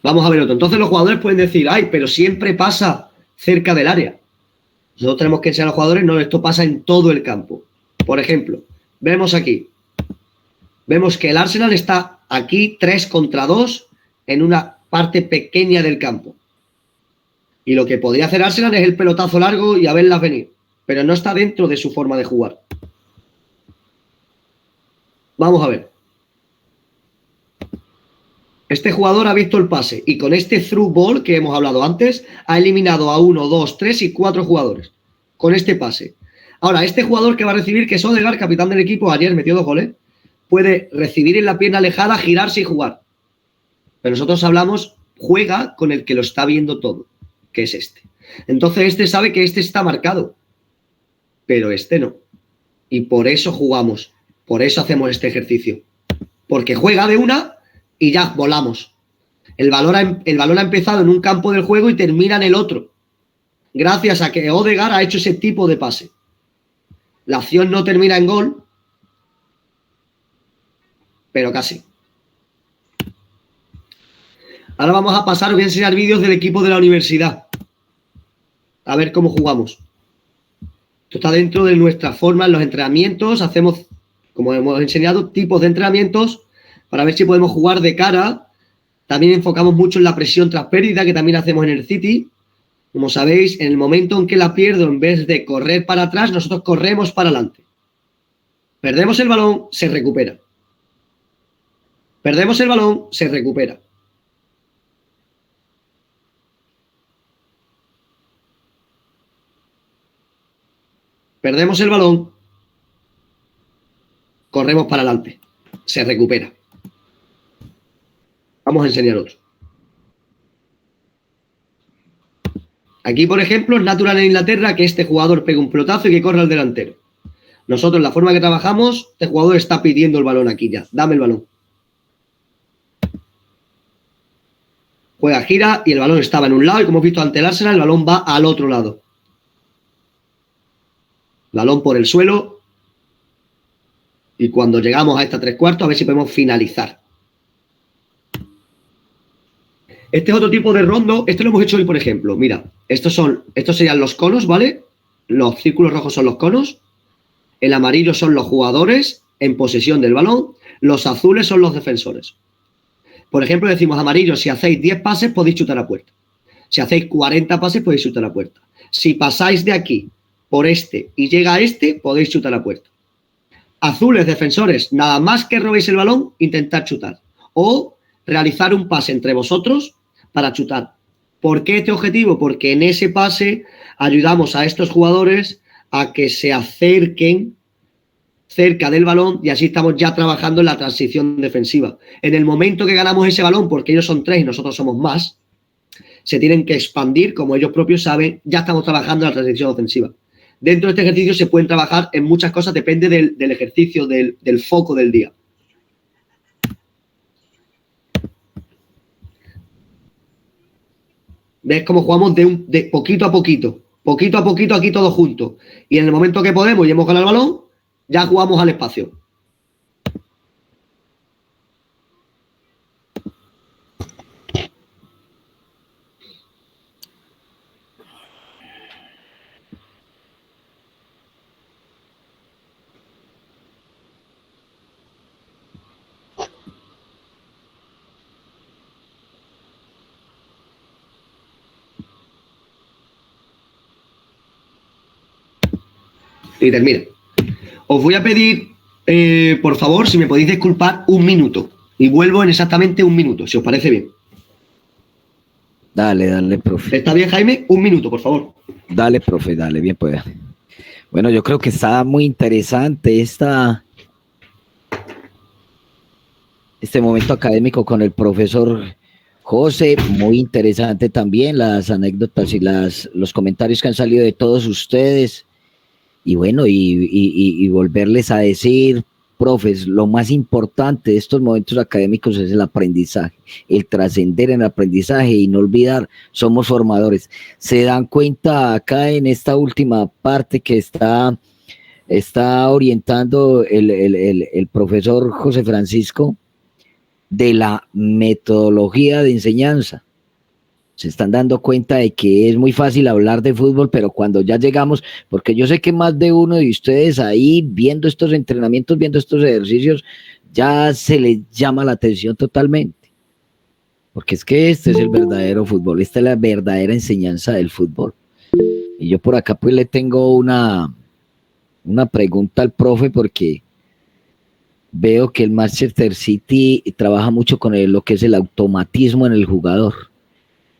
Vamos a ver otro. Entonces los jugadores pueden decir, ay, pero siempre pasa cerca del área. Nosotros tenemos que enseñar a los jugadores, no, esto pasa en todo el campo. Por ejemplo, vemos aquí. Vemos que el Arsenal está aquí 3 contra 2 en una parte pequeña del campo. Y lo que podría hacer Arsenal es el pelotazo largo y a verlas venir. Pero no está dentro de su forma de jugar. Vamos a ver. Este jugador ha visto el pase y con este through ball que hemos hablado antes, ha eliminado a 1, 2, 3 y 4 jugadores. Con este pase. Ahora, este jugador que va a recibir, que es Odegaard, capitán del equipo, ayer metió 2 goles, puede recibir en la pierna alejada, girarse y jugar. Pero nosotros hablamos, juega con el que lo está viendo todo, que es este. Entonces este sabe que este está marcado, pero este no. Y por eso jugamos, por eso hacemos este ejercicio. Porque juega de una y ya volamos. El balón ha empezado en un campo del juego y termina en el otro. Gracias a que Odegaard ha hecho ese tipo de pase. La acción no termina en gol, pero casi. Ahora vamos a pasar, os voy a enseñar vídeos del equipo de la universidad. A ver cómo jugamos. Esto está dentro de nuestra forma en los entrenamientos. Hacemos, como hemos enseñado, tipos de entrenamientos para ver si podemos jugar de cara. También enfocamos mucho en la presión tras pérdida, que también hacemos en el City. Como sabéis, en el momento en que la pierdo, en vez de correr para atrás, nosotros corremos para adelante. Perdemos el balón, se recupera. Perdemos el balón, se recupera. Perdemos el balón, corremos para adelante, se recupera. Vamos a enseñar otro. Aquí, por ejemplo, es natural en Inglaterra que este jugador pegue un pelotazo y que corra al delantero. Nosotros, la forma que trabajamos, este jugador está pidiendo el balón aquí ya. Dame el balón. Juega, gira y el balón estaba en un lado y como hemos visto ante el Arsenal, el balón va al otro lado. Balón por el suelo. Y cuando llegamos a esta 3/4, a ver si podemos finalizar. Este es otro tipo de rondo. Este lo hemos hecho hoy, por ejemplo. Mira, estos serían los conos, ¿vale? Los círculos rojos son los conos. El amarillo son los jugadores en posesión del balón. Los azules son los defensores. Por ejemplo, decimos amarillos, si hacéis 10 pases podéis chutar a puerta. Si hacéis 40 pases podéis chutar a puerta. Si pasáis de aquí por este y llega a este, podéis chutar a puerta. Azules, defensores, nada más que robéis el balón, intentad chutar. O realizar un pase entre vosotros para chutar. ¿Por qué este objetivo? Porque en ese pase ayudamos a estos jugadores a que se acerquen cerca del balón y así estamos ya trabajando en la transición defensiva. En el momento que ganamos ese balón, porque ellos son 3 y nosotros somos más, se tienen que expandir, como ellos propios saben, ya estamos trabajando en la transición ofensiva. Dentro de este ejercicio se pueden trabajar en muchas cosas, depende del ejercicio, del foco del día. ¿Ves cómo jugamos de poquito a poquito, aquí todos juntos? Y en el momento que podemos y hemos ganado el balón, ya jugamos al espacio. Y termina. Os voy a pedir, por favor, si me podéis disculpar, 1 minuto. Y vuelvo en exactamente 1 minuto, si os parece bien. Dale, profe. ¿Está bien, Jaime? 1 minuto, por favor. Dale, profe, dale, bien pueda. Bueno, yo creo que está muy interesante este momento académico con el profesor José, muy interesante también las anécdotas y los comentarios que han salido de todos ustedes. Y bueno, y volverles a decir, profes, lo más importante de estos momentos académicos es el aprendizaje, el trascender en el aprendizaje y no olvidar, somos formadores. Se dan cuenta acá en esta última parte que está orientando el profesor José Francisco de la metodología de enseñanza. Se están dando cuenta de que es muy fácil hablar de fútbol, pero cuando ya llegamos, porque yo sé que más de uno de ustedes ahí viendo estos entrenamientos, viendo estos ejercicios, ya se les llama la atención totalmente. Porque es que este es el verdadero fútbol, esta es la verdadera enseñanza del fútbol. Y yo por acá pues le tengo una pregunta al profe, porque veo que el Manchester City trabaja mucho con lo que es el automatismo en el jugador.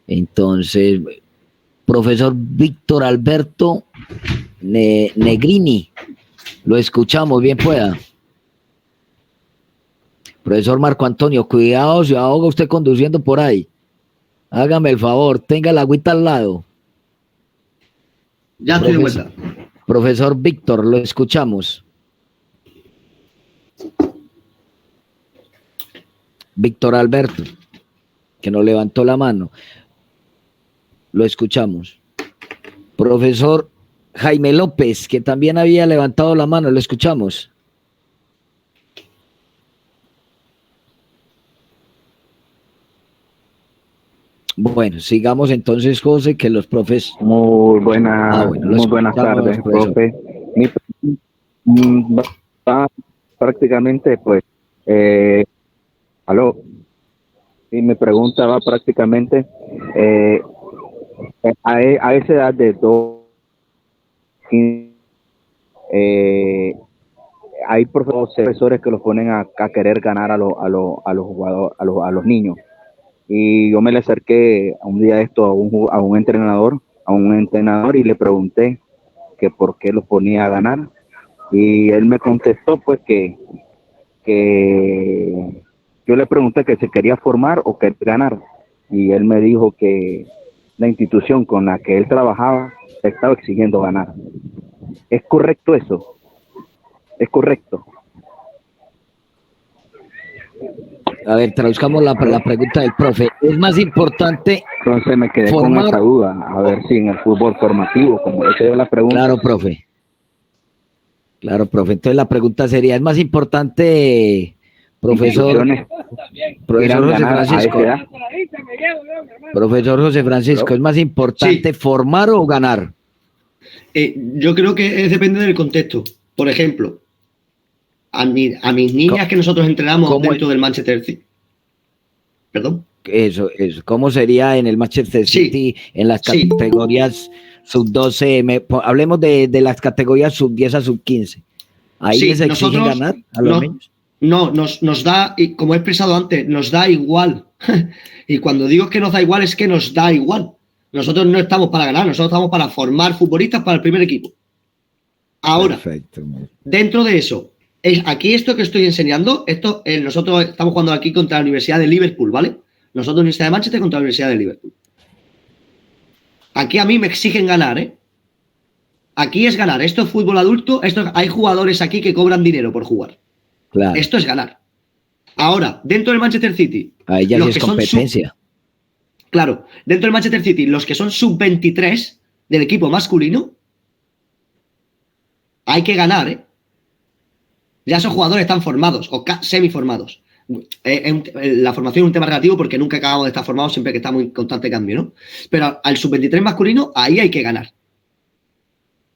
Entonces, profesor Víctor Alberto Negrini, lo escuchamos, bien pueda. Profesor Marco Antonio, cuidado, se ahoga usted conduciendo por ahí. Hágame el favor, tenga la agüita al lado. Ya estoy de vuelta. Profesor Víctor, lo escuchamos. Víctor Alberto, que nos levantó la mano. Lo escuchamos. Profesor Jaime López, que también había levantado la mano, lo escuchamos. Bueno, sigamos entonces, José, que los profes... Muy buenas tardes, profe. Prácticamente, pues, aló. Y mi pregunta va prácticamente... a esa edad de 2, hay profesores que los ponen a querer ganar a los jugadores, a los niños. Y yo me le acerqué un día a un entrenador y le pregunté que por qué los ponía a ganar. Y él me contestó pues que yo le pregunté que se quería formar o quería ganar. Y él me dijo que la institución con la que él trabajaba estaba exigiendo ganar. ¿Es correcto eso? ¿Es correcto? A ver, traduzcamos la pregunta del profe. ¿Es más importante? Entonces me quedé con esa duda. A ver si en el fútbol formativo, como esa es la pregunta. Claro, profe. Entonces la pregunta sería, ¿es más importante, profesor José Francisco? Profesor José Francisco, ¿es más importante formar o ganar? Yo creo que depende del contexto. Por ejemplo, a mis niñas que nosotros entrenamos dentro del Manchester City. ¿Perdón? Eso. ¿Cómo sería en el Manchester City, en las categorías sub-12? Hablemos de las categorías sub-10 a sub-15. Ahí les exigen ganar a los niños. No, nos da, y como he expresado antes, nos da igual. Y cuando digo que nos da igual, es que nos da igual. Nosotros no estamos para ganar, nosotros estamos para formar futbolistas para el primer equipo. Ahora, perfecto. Dentro de eso, aquí esto que estoy enseñando, nosotros estamos jugando aquí contra la Universidad de Liverpool, ¿vale? Nosotros, Universidad de Manchester contra la Universidad de Liverpool. Aquí a mí me exigen ganar, ¿eh? Aquí es ganar. Esto es fútbol adulto. Hay jugadores aquí que cobran dinero por jugar. Claro. Esto es ganar. Ahora, dentro del Manchester City... Ahí ya es competencia. Claro. Dentro del Manchester City, los que son sub-23 del equipo masculino, hay que ganar, ¿eh? Ya esos jugadores están formados o semiformados. La formación es un tema relativo porque nunca acabamos de estar formados, siempre que estamos en constante cambio, ¿no? Pero al sub-23 masculino, ahí hay que ganar.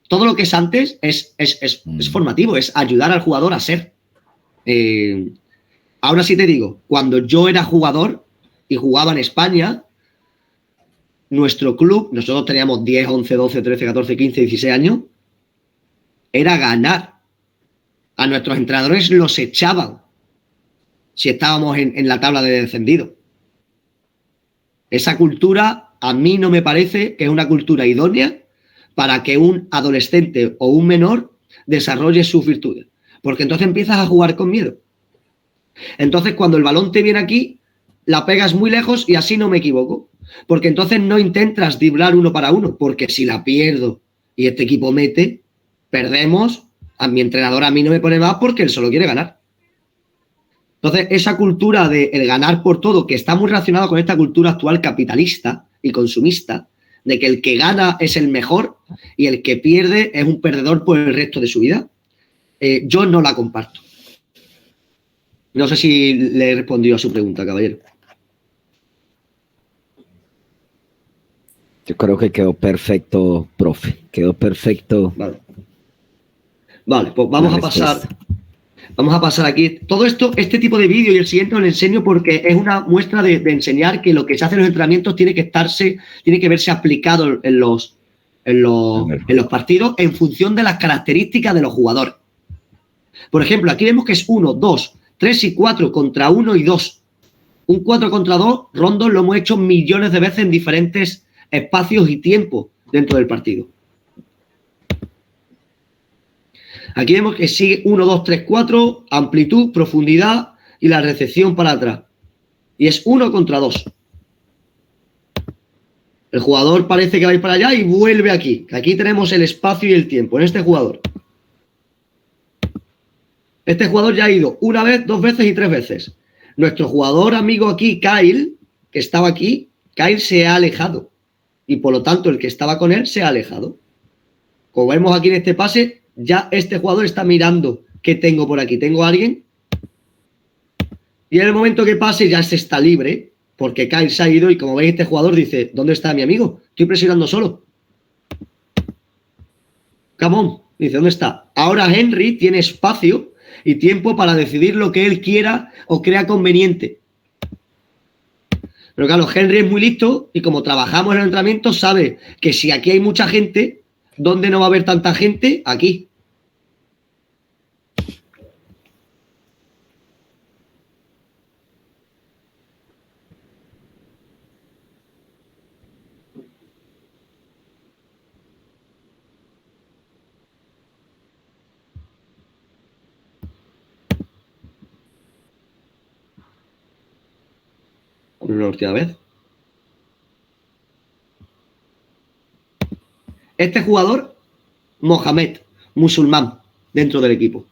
Todo lo que es antes es formativo, es ayudar al jugador a ser. Ahora sí te digo, cuando yo era jugador y jugaba en España, nuestro club, nosotros teníamos 10, 11, 12, 13, 14, 15, 16 años, era ganar. A nuestros entrenadores los echaban si estábamos en la tabla de descendido. Esa cultura a mí no me parece que es una cultura idónea para que un adolescente o un menor desarrolle sus virtudes. Porque entonces empiezas a jugar con miedo. Entonces, cuando el balón te viene aquí, la pegas muy lejos y así no me equivoco. Porque entonces no intentas driblar uno para uno. Porque si la pierdo y este equipo mete, perdemos. A mi entrenador a mí no me pone más porque él solo quiere ganar. Entonces, esa cultura de el ganar por todo, que está muy relacionada con esta cultura actual capitalista y consumista, de que el que gana es el mejor y el que pierde es un perdedor por el resto de su vida, yo no la comparto. No sé si le he respondido a su pregunta, caballero. Yo creo que quedó perfecto, profe. Quedó perfecto. Vale, pues vamos a pasar aquí. Todo esto, este tipo de vídeo y el siguiente os lo enseño porque es una muestra de enseñar que lo que se hace en los entrenamientos tiene que verse aplicado en los partidos en función de las características de los jugadores. Por ejemplo, aquí vemos que es 1, 2, 3 y 4 contra 1 y 2. Un 4 contra 2, rondos lo hemos hecho millones de veces en diferentes espacios y tiempos dentro del partido. Aquí vemos que sigue 1, 2, 3, 4, amplitud, profundidad y la recepción para atrás. Y es 1 contra 2. El jugador parece que va a ir para allá y vuelve aquí. Aquí tenemos el espacio y el tiempo en este jugador. Este jugador ya ha ido una vez, 2 veces y 3 veces. Nuestro jugador amigo aquí, Kyle, que estaba aquí, Kyle se ha alejado. Y por lo tanto el que estaba con él se ha alejado. Como vemos aquí en este pase, ya este jugador está mirando qué tengo por aquí. ¿Tengo a alguien? Y en el momento que pase ya se está libre, porque Kyle se ha ido y como veis este jugador dice, ¿dónde está mi amigo? Estoy presionando solo. Come on. Dice, ¿dónde está? Ahora Henry tiene espacio y tiempo para decidir lo que él quiera o crea conveniente. Pero claro, Henry es muy listo y como trabajamos en el entrenamiento sabe que si aquí hay mucha gente, ¿dónde no va a haber tanta gente? Aquí. Una última vez. Este jugador, Mohamed, musulmán, dentro del equipo.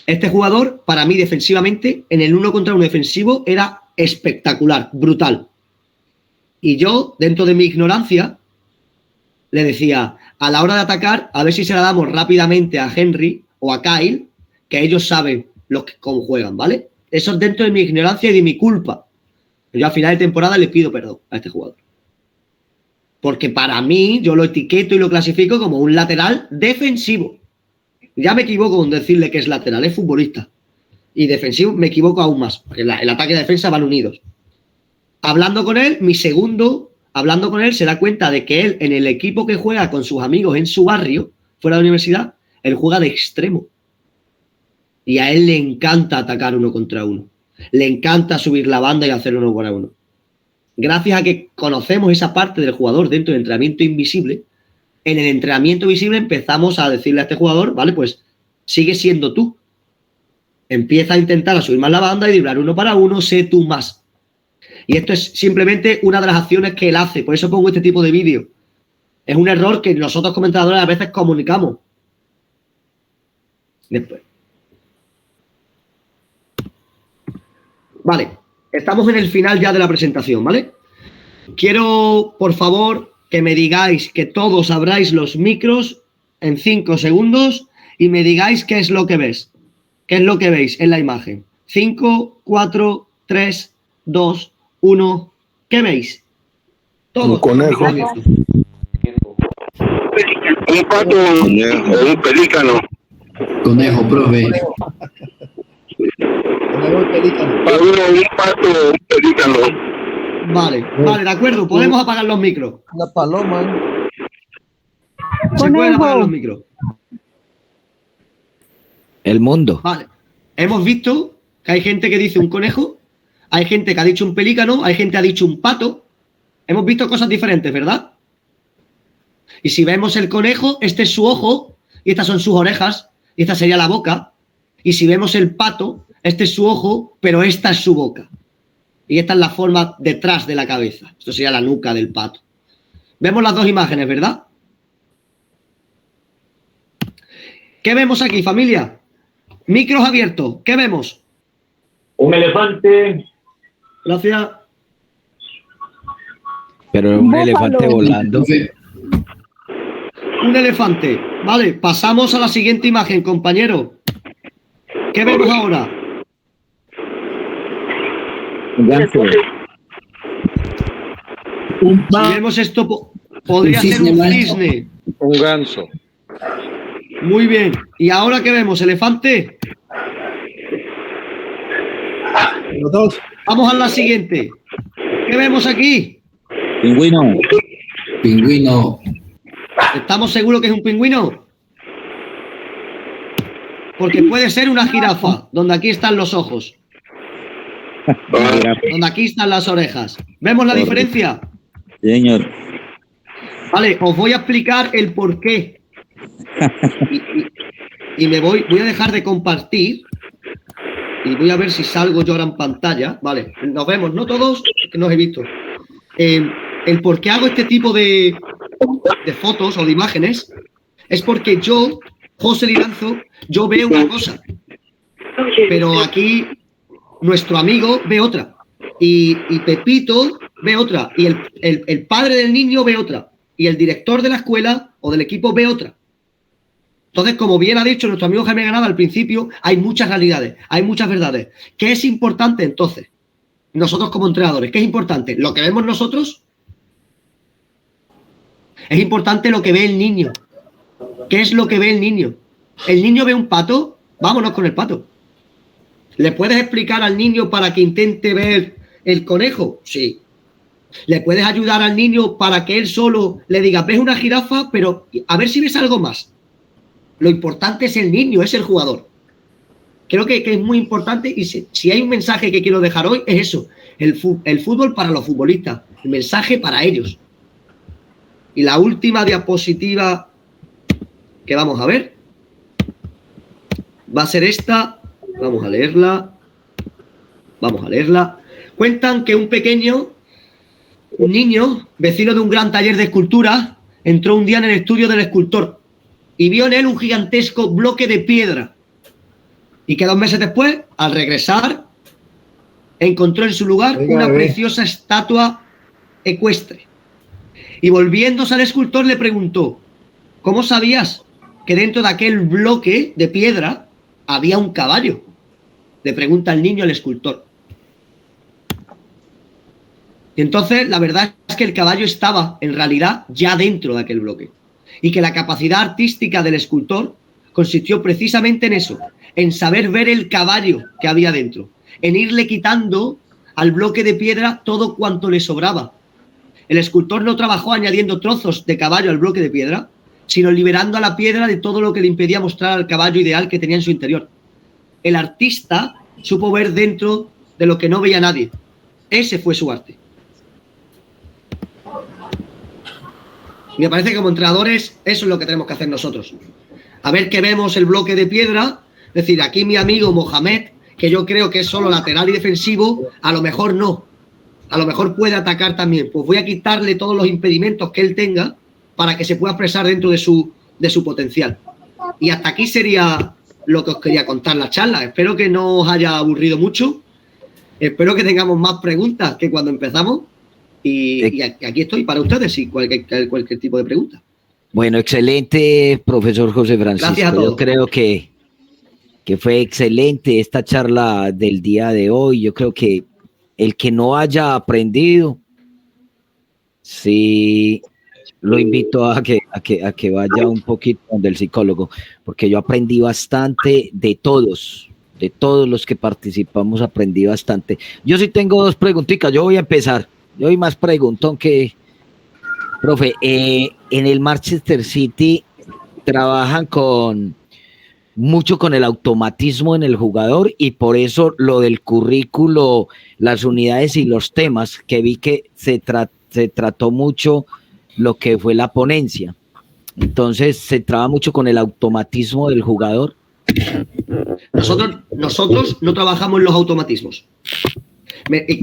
Este jugador, para mí, defensivamente, en el 1 contra 1 defensivo, era espectacular, brutal. Y yo, dentro de mi ignorancia, le decía, a la hora de atacar, a ver si se la damos rápidamente a Henry o a Kyle, que ellos saben cómo juegan, ¿vale? Eso es dentro de mi ignorancia y de mi culpa. Yo a final de temporada le pido perdón a este jugador. Porque para mí, yo lo etiqueto y lo clasifico como un lateral defensivo. Ya me equivoco con decirle que es lateral, es futbolista. Y defensivo me equivoco aún más, porque el ataque y la defensa van unidos. Hablando con él, hablando con él, se da cuenta de que él, en el equipo que juega con sus amigos en su barrio, fuera de la universidad, él juega de extremo. Y a él le encanta atacar 1 contra 1. Le encanta subir la banda y hacer 1 contra 1. Gracias a que conocemos esa parte del jugador dentro del entrenamiento invisible, en el entrenamiento visible empezamos a decirle a este jugador, vale, pues sigue siendo tú. Empieza a intentar a subir más la banda y driblar 1 para 1, sé tú más. Y esto es simplemente una de las acciones que él hace. Por eso pongo este tipo de vídeo. Es un error que nosotros comentadores a veces comunicamos. Después. Vale, estamos en el final ya de la presentación, ¿vale? Quiero, por favor, que me digáis, que todos abráis los micros en 5 segundos y me digáis qué es lo que ves. ¿Qué es lo que veis en la imagen? 5, 4, 3, 2, 1. ¿Qué veis? Todos. Un conejo. Un pato o un pelícano. Conejo, profe. Un pato o un pelícano. Vale, de acuerdo. Podemos apagar los micros. La paloma. Se pueden apagar los micros. El mundo. Vale. Hemos visto que hay gente que dice un conejo, hay gente que ha dicho un pelícano, hay gente que ha dicho un pato. Hemos visto cosas diferentes, ¿verdad? Y si vemos el conejo, este es su ojo y estas son sus orejas y esta sería la boca. Y si vemos el pato, este es su ojo, pero esta es su boca. Y esta es la forma detrás de la cabeza. Esto sería la nuca del pato. Vemos las dos imágenes, ¿verdad? ¿Qué vemos aquí, familia? Micros abiertos. ¿Qué vemos? Un elefante. Gracias. Pero un elefante volando. Un elefante. Vale, pasamos a la siguiente imagen, compañero. ¿Qué vemos ahora? Un ganso. Si vemos esto, podría ser un cisne. Un ganso. Muy bien. ¿Y ahora qué vemos? ¿Elefante? Los dos. Vamos a la siguiente. ¿Qué vemos aquí? Pingüino. Pingüino. ¿Estamos seguros que es un pingüino? Porque puede ser una jirafa, donde aquí están los ojos. Donde aquí están las orejas. ¿Vemos la diferencia? Señor. Vale, os voy a explicar el por qué. Y me voy a dejar de compartir y voy a ver si salgo yo ahora en pantalla. Vale, nos vemos, ¿no todos? Que no os he visto. El por qué hago este tipo de fotos o de imágenes es porque yo, José Liranzo, yo veo una cosa, pero aquí nuestro amigo ve otra y Pepito ve otra y el padre del niño ve otra y el director de la escuela o del equipo ve otra. Entonces, como bien ha dicho nuestro amigo Jaime Granada al principio, hay muchas realidades, hay muchas verdades. ¿Qué es importante entonces? Nosotros como entrenadores, ¿qué es importante? ¿Lo que vemos nosotros? Es importante lo que ve el niño. ¿Qué es lo que ve el niño? ¿El niño ve un pato? Vámonos con el pato. ¿Le puedes explicar al niño para que intente ver el conejo? Sí. ¿Le puedes ayudar al niño para que él solo le diga, ves una jirafa, pero a ver si ves algo más? Lo importante es el niño, es el jugador. Creo que es muy importante y si hay un mensaje que quiero dejar hoy es eso. El fútbol para los futbolistas. El mensaje para ellos. Y la última diapositiva que vamos a ver va a ser esta. Vamos a leerla. Vamos a leerla. Cuentan que un niño, vecino de un gran taller de escultura, entró un día en el estudio del escultor y vio en él un gigantesco bloque de piedra. Y que 2 meses después, al regresar, encontró en su lugar una preciosa estatua ecuestre. Y volviéndose al escultor le preguntó, ¿cómo sabías que dentro de aquel bloque de piedra había un caballo? Le pregunta el niño al escultor. Y entonces la verdad es que el caballo estaba en realidad ya dentro de aquel bloque. Y que la capacidad artística del escultor consistió precisamente en eso, en saber ver el caballo que había dentro, en irle quitando al bloque de piedra todo cuanto le sobraba. El escultor no trabajó añadiendo trozos de caballo al bloque de piedra, sino liberando a la piedra de todo lo que le impedía mostrar al caballo ideal que tenía en su interior. El artista supo ver dentro de lo que no veía nadie. Ese fue su arte. Me parece que como entrenadores eso es lo que tenemos que hacer nosotros. A ver que vemos el bloque de piedra, es decir, aquí mi amigo Mohamed, que yo creo que es solo lateral y defensivo, a lo mejor no. A lo mejor puede atacar también. Pues voy a quitarle todos los impedimentos que él tenga para que se pueda expresar dentro de su potencial. Y hasta aquí sería lo que os quería contar la charla. Espero que no os haya aburrido mucho. Espero que tengamos más preguntas que cuando empezamos. Y aquí estoy para ustedes, si cualquier tipo de pregunta. Bueno, excelente, profesor José Francisco. Gracias a todos. Yo creo que fue excelente esta charla del día de hoy. Yo creo que el que no haya aprendido, sí, lo invito a que vaya un poquito donde el psicólogo, porque yo aprendí bastante de todos los que participamos, aprendí bastante. Yo sí tengo 2 preguntitas, yo voy a empezar. Yo hay más preguntón que, profe, en el Manchester City trabajan mucho con el automatismo en el jugador y por eso lo del currículo, las unidades y los temas que vi que se trató mucho lo que fue la ponencia. Entonces se trabaja mucho con el automatismo del jugador. Nosotros no trabajamos en los automatismos.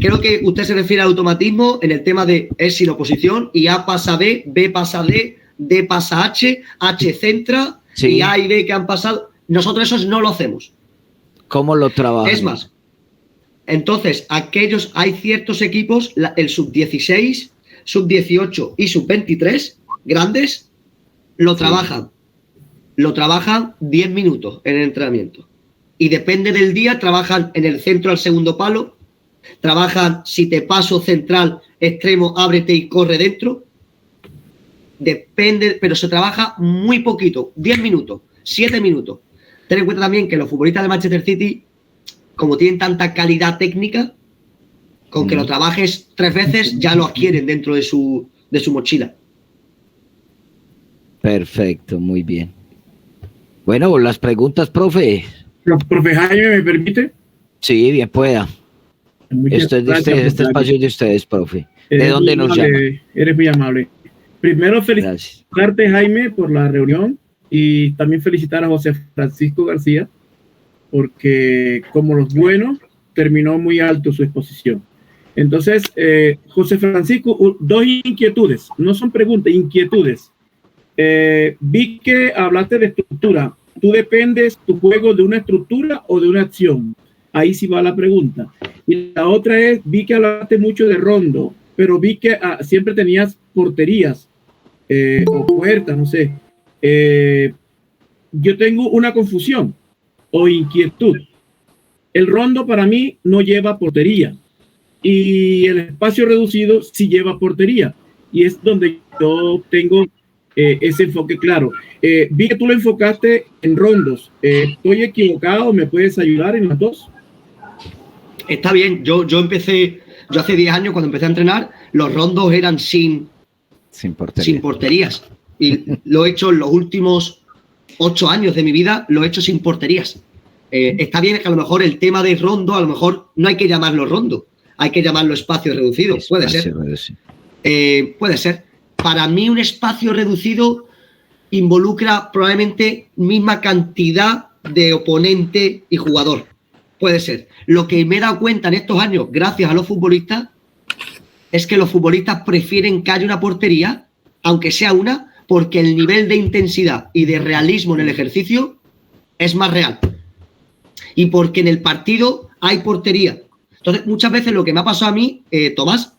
Creo que usted se refiere al automatismo en el tema de es sin oposición y A pasa B, B pasa D, D pasa H, H centra, sí. Y A y B que han pasado. Nosotros eso no lo hacemos. ¿Cómo lo trabajan? Es más, entonces hay ciertos equipos, el sub-16, sub-18 y sub-23, grandes, lo trabajan. Lo trabajan 10 minutos en el entrenamiento. Y depende del día, trabajan en el centro al segundo palo, trabajan si te paso central, extremo, ábrete y corre dentro. Depende, pero se trabaja muy poquito, 10 minutos, 7 minutos. Ten en cuenta también que los futbolistas de Manchester City, como tienen tanta calidad técnica, con que lo trabajes 3 veces ya lo adquieren dentro de su mochila. Perfecto, muy bien. Bueno, las preguntas, profe. Profe Jaime, ¿me permite? Sí, bien pueda. Esto es de ustedes, este espacio es de ustedes, profe. ¿De dónde nos llama? Eres muy amable. Primero, felicitarte, Jaime, por la reunión y también felicitar a José Francisco García, porque como los buenos, terminó muy alto su exposición. Entonces, José Francisco, 2 inquietudes, no son preguntas, inquietudes. Vi que hablaste de estructura. ¿Tú dependes tu juego de una estructura o de una acción? Ahí sí va la pregunta. Y la otra es, vi que hablaste mucho de rondo, pero vi que siempre tenías porterías o puertas, no sé. Yo tengo una confusión o inquietud. El rondo para mí no lleva portería y el espacio reducido sí lleva portería. Y es donde yo tengo ese enfoque claro. Vi que tú lo enfocaste en rondos. ¿Estoy equivocado? ¿Me puedes ayudar en las 2? Está bien. Yo hace 10 años cuando empecé a entrenar, los rondos eran sin porterías. Y lo he hecho en los últimos 8 años de mi vida, lo he hecho sin porterías. Está bien que a lo mejor el tema de rondo, a lo mejor no hay que llamarlo rondo, hay que llamarlo espacio reducido. Puede ser. Puede ser. Para mí un espacio reducido involucra probablemente misma cantidad de oponente y jugador. Puede ser. Lo que me he dado cuenta en estos años, gracias a los futbolistas, es que los futbolistas prefieren que haya una portería, aunque sea una, porque el nivel de intensidad y de realismo en el ejercicio es más real. Y porque en el partido hay portería. Entonces, muchas veces lo que me ha pasado a mí, Tomás,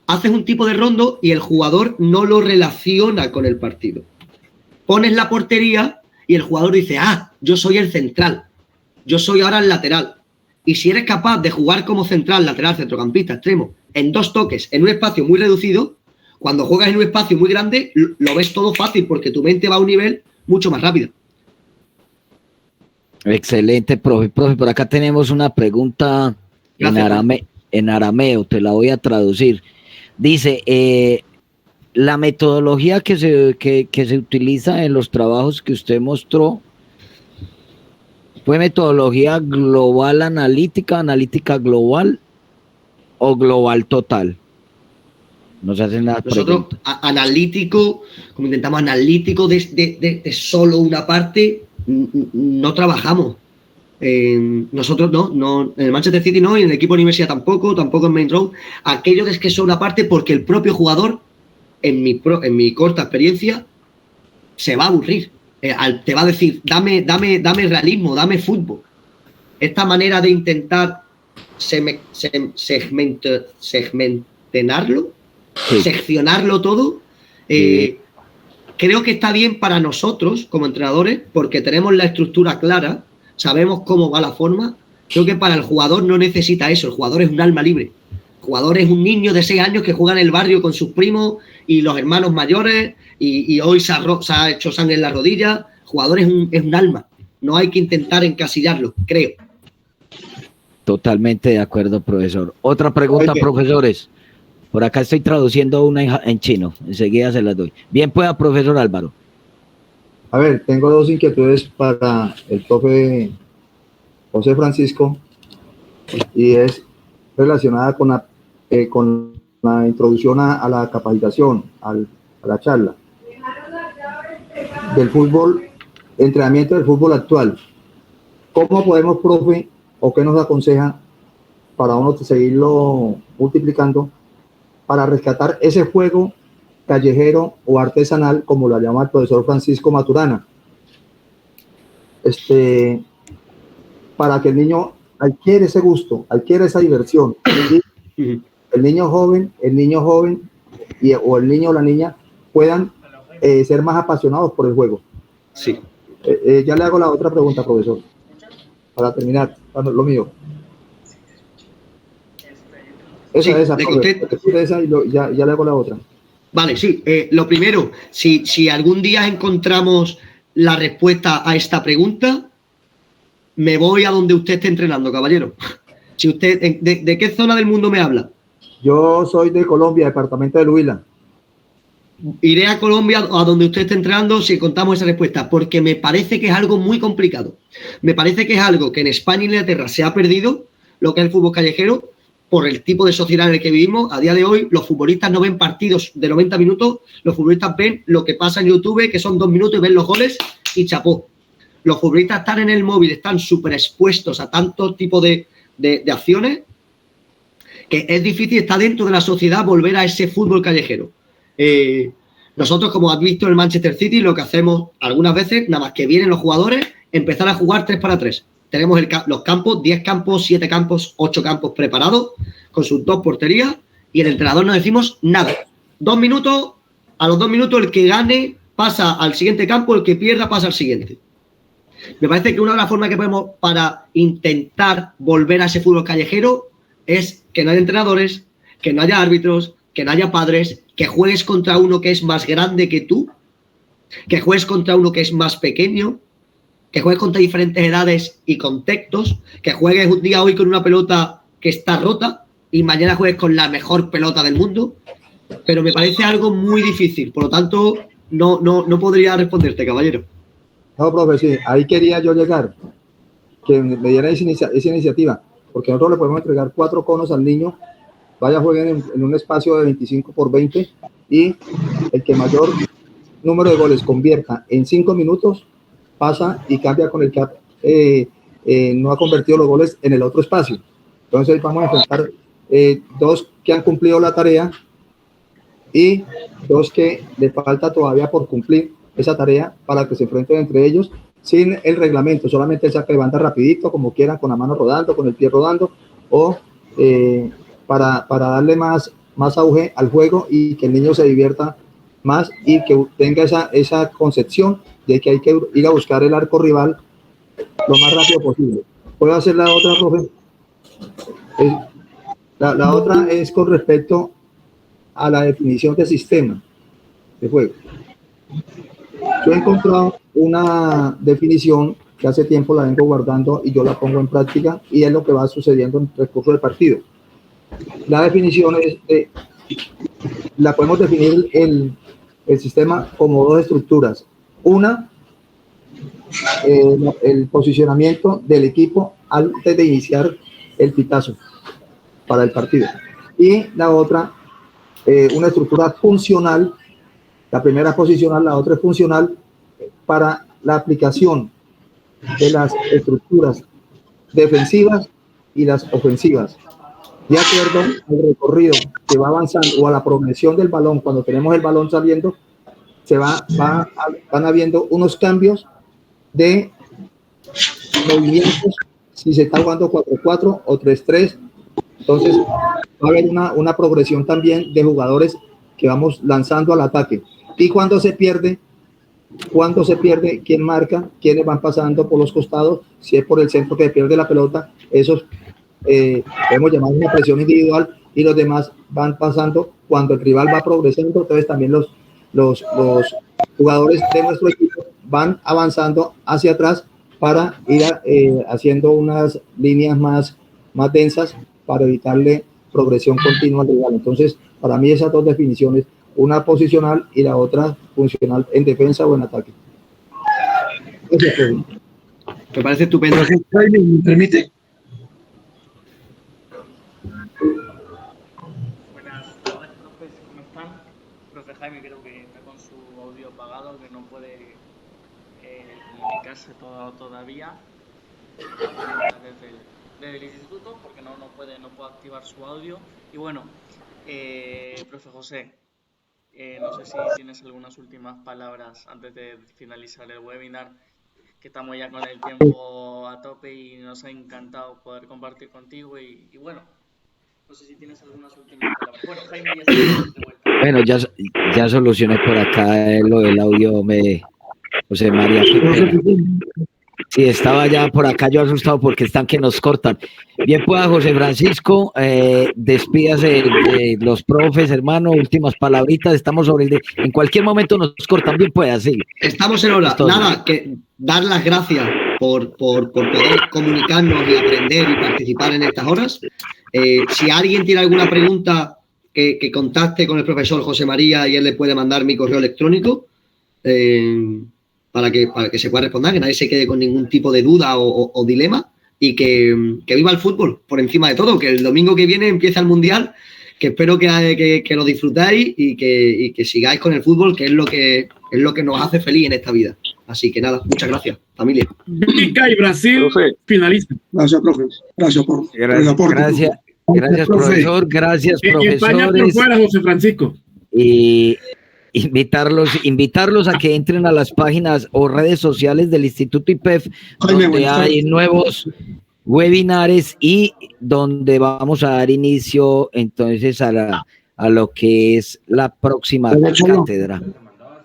haces un tipo de rondo y el jugador no lo relaciona con el partido. Pones la portería y el jugador dice, yo soy el central, yo soy ahora el lateral. Y si eres capaz de jugar como central, lateral, centrocampista, extremo, en 2 toques, en un espacio muy reducido, cuando juegas en un espacio muy grande, lo ves todo fácil porque tu mente va a un nivel mucho más rápido. Excelente, profe. Profe, por acá tenemos una pregunta en arameo, te la voy a traducir. Dice, la metodología que se utiliza en los trabajos que usted mostró, ¿fue metodología global analítica global o global total? Nos hacen la Nosotros, pregunta. analítico, como intentamos analítico de solo una parte, no trabajamos. Nosotros no, en el Manchester City no, y en el equipo de universidad tampoco en Main Road. Aquello es que son una parte porque el propio jugador, en mi corta experiencia, se va a aburrir. Te va a decir, dame realismo, dame fútbol. Esta manera de intentar seccionarlo todo, creo que está bien para nosotros como entrenadores porque tenemos la estructura clara, sabemos cómo va la forma. Creo que para el jugador no necesita eso, el jugador es un alma libre. El jugador es un niño de 6 años que juega en el barrio con sus primos y los hermanos mayores y hoy se ha hecho sangre en la rodilla. El jugador es un alma, no hay que intentar encasillarlo, creo. Totalmente de acuerdo, profesor. Otra pregunta, profesores. Por acá estoy traduciendo una en chino, enseguida se las doy. Bien pueda, profesor Álvaro. A ver, tengo 2 inquietudes para el profe José Francisco y es relacionada con la introducción a la capacitación, a la charla del fútbol, entrenamiento del fútbol actual. ¿Cómo podemos, profe, o qué nos aconseja para uno seguirlo multiplicando para rescatar ese juego callejero o artesanal, como lo llama el profesor Francisco Maturana? Para que el niño adquiere ese gusto, adquiere esa diversión. El niño joven o el niño o la niña puedan ser más apasionados por el juego. Sí. Ya le hago la otra pregunta, profesor, para terminar lo mío. Esa, y ya le hago la otra. Vale, sí. Lo primero, si algún día encontramos la respuesta a esta pregunta, me voy a donde usted esté entrenando, caballero. Si usted, ¿de qué zona del mundo me habla? Yo soy de Colombia, departamento de Huila. Iré a Colombia, a donde usted esté entrenando, si contamos esa respuesta, porque me parece que es algo muy complicado. Me parece que es algo que en España y Inglaterra se ha perdido, lo que es el fútbol callejero, por el tipo de sociedad en el que vivimos. A día de hoy, los futbolistas no ven partidos de 90 minutos, los futbolistas ven lo que pasa en YouTube, que son 2 minutos y ven los goles y chapó. Los futbolistas están en el móvil, están súper expuestos a tanto tipo de acciones que es difícil estar dentro de la sociedad volver a ese fútbol callejero. Nosotros, como has visto en el Manchester City, lo que hacemos algunas veces, nada más que vienen los jugadores, empezar a jugar 3 para 3. Tenemos los campos, 10 campos, 7 campos, 8 campos preparados, con sus 2 porterías, y el entrenador no decimos nada. 2 minutos, a los 2 minutos el que gane pasa al siguiente campo, el que pierda pasa al siguiente. Me parece que una de las formas que podemos para intentar volver a ese fútbol callejero es que no haya entrenadores, que no haya árbitros, que no haya padres, que juegues contra uno que es más grande que tú, que juegues contra uno que es más pequeño, que juegues contra diferentes edades y contextos, que juegues un día hoy con una pelota que está rota y mañana juegues con la mejor pelota del mundo, pero me parece algo muy difícil, por lo tanto no podría responderte, caballero. No, profe, sí, ahí quería yo llegar, que me diera esa iniciativa, porque nosotros le podemos entregar 4 conos al niño, vaya, jueguen en un espacio de 25 por 20 y el que mayor número de goles convierta en 5 minutos pasa y cambia con el que no ha convertido los goles en el otro espacio. Entonces vamos a enfrentar 2 que han cumplido la tarea y 2 que le falta todavía por cumplir esa tarea para que se enfrenten entre ellos sin el reglamento, solamente el saque de banda rapidito, como quieran, con la mano rodando, con el pie rodando, o para darle más auge al juego y que el niño se divierta más y que tenga esa concepción de que hay que ir a buscar el arco rival lo más rápido posible. ¿Puedo hacer la otra, profe? La otra es con respecto a la definición de sistema de juego. Yo he encontrado una definición que hace tiempo la vengo guardando y yo la pongo en práctica y es lo que va sucediendo en el transcurso del partido. La definición la podemos definir el sistema como dos estructuras. Una, el posicionamiento del equipo antes de iniciar el pitazo para el partido. Y la otra, una estructura funcional. La primera posicional, la otra es funcional para la aplicación de las estructuras defensivas y las ofensivas. De acuerdo al recorrido que va avanzando o a la progresión del balón, cuando tenemos el balón saliendo, van habiendo unos cambios de movimientos, si se está jugando 4-4 o 3-3. Entonces va a haber una progresión también de jugadores que vamos lanzando al ataque. Y cuando se pierde, quién marca, quiénes van pasando por los costados, si es por el centro que pierde la pelota, esos podemos llamar una presión individual, y los demás van pasando cuando el rival va progresando. Entonces también los jugadores de nuestro equipo van avanzando hacia atrás para ir haciendo unas líneas más densas para evitarle progresión continua al rival. Entonces, para mí esas dos definiciones, una posicional y la otra funcional en defensa o en ataque. Me parece estupendo. ¿Me permite? Buenas tardes, profes, ¿cómo están? Profe Jaime creo que está con su audio apagado, que no puede comunicarse todavía desde el instituto, porque no puede activar su audio. Y bueno, profe José, no sé si tienes algunas últimas palabras antes de finalizar el webinar, que estamos ya con el tiempo a tope y nos ha encantado poder compartir contigo y bueno, no sé si tienes algunas últimas palabras. Bueno, Jaime, ya estás de vuelta. Bueno, ya solucioné por acá lo del audio, José María, qué pena. Sí, estaba ya por acá yo asustado porque están que nos cortan. Bien pueda, José Francisco, despídase de los profes, hermano, últimas palabritas, estamos sobre en cualquier momento nos cortan, bien pueda, sí. Estamos en hora. Nada, que dar las gracias por poder comunicarnos y aprender y participar en estas horas. Si alguien tiene alguna pregunta, que contacte con el profesor José María y él le puede mandar mi correo electrónico para que se pueda responder, que nadie se quede con ningún tipo de duda o dilema, y que viva el fútbol por encima de todo, que el domingo que viene empieza el Mundial, que espero que lo disfrutáis y que sigáis con el fútbol, que es lo que nos hace feliz en esta vida. Así que nada, muchas gracias, familia. Bélgica y Brasil finaliza. Gracias, profe. Gracias por el aporte. Gracias, profesor. Gracias, profesores. España por fuera, José Francisco. Y invitarlos a que entren a las páginas o redes sociales del Instituto IPEF, donde hay nuevos webinares y donde vamos a dar inicio entonces a lo que es la próxima cátedra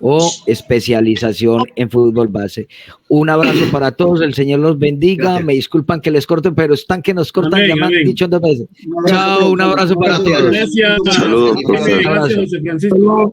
o especialización en fútbol base. Un abrazo para todos, el Señor los bendiga. Gracias. Me disculpan que les corten, pero están que nos cortan, amén, ya me han dicho 2 veces. Chao, un abrazo para todos. Gracias. Saludos. Gracias, José Francisco.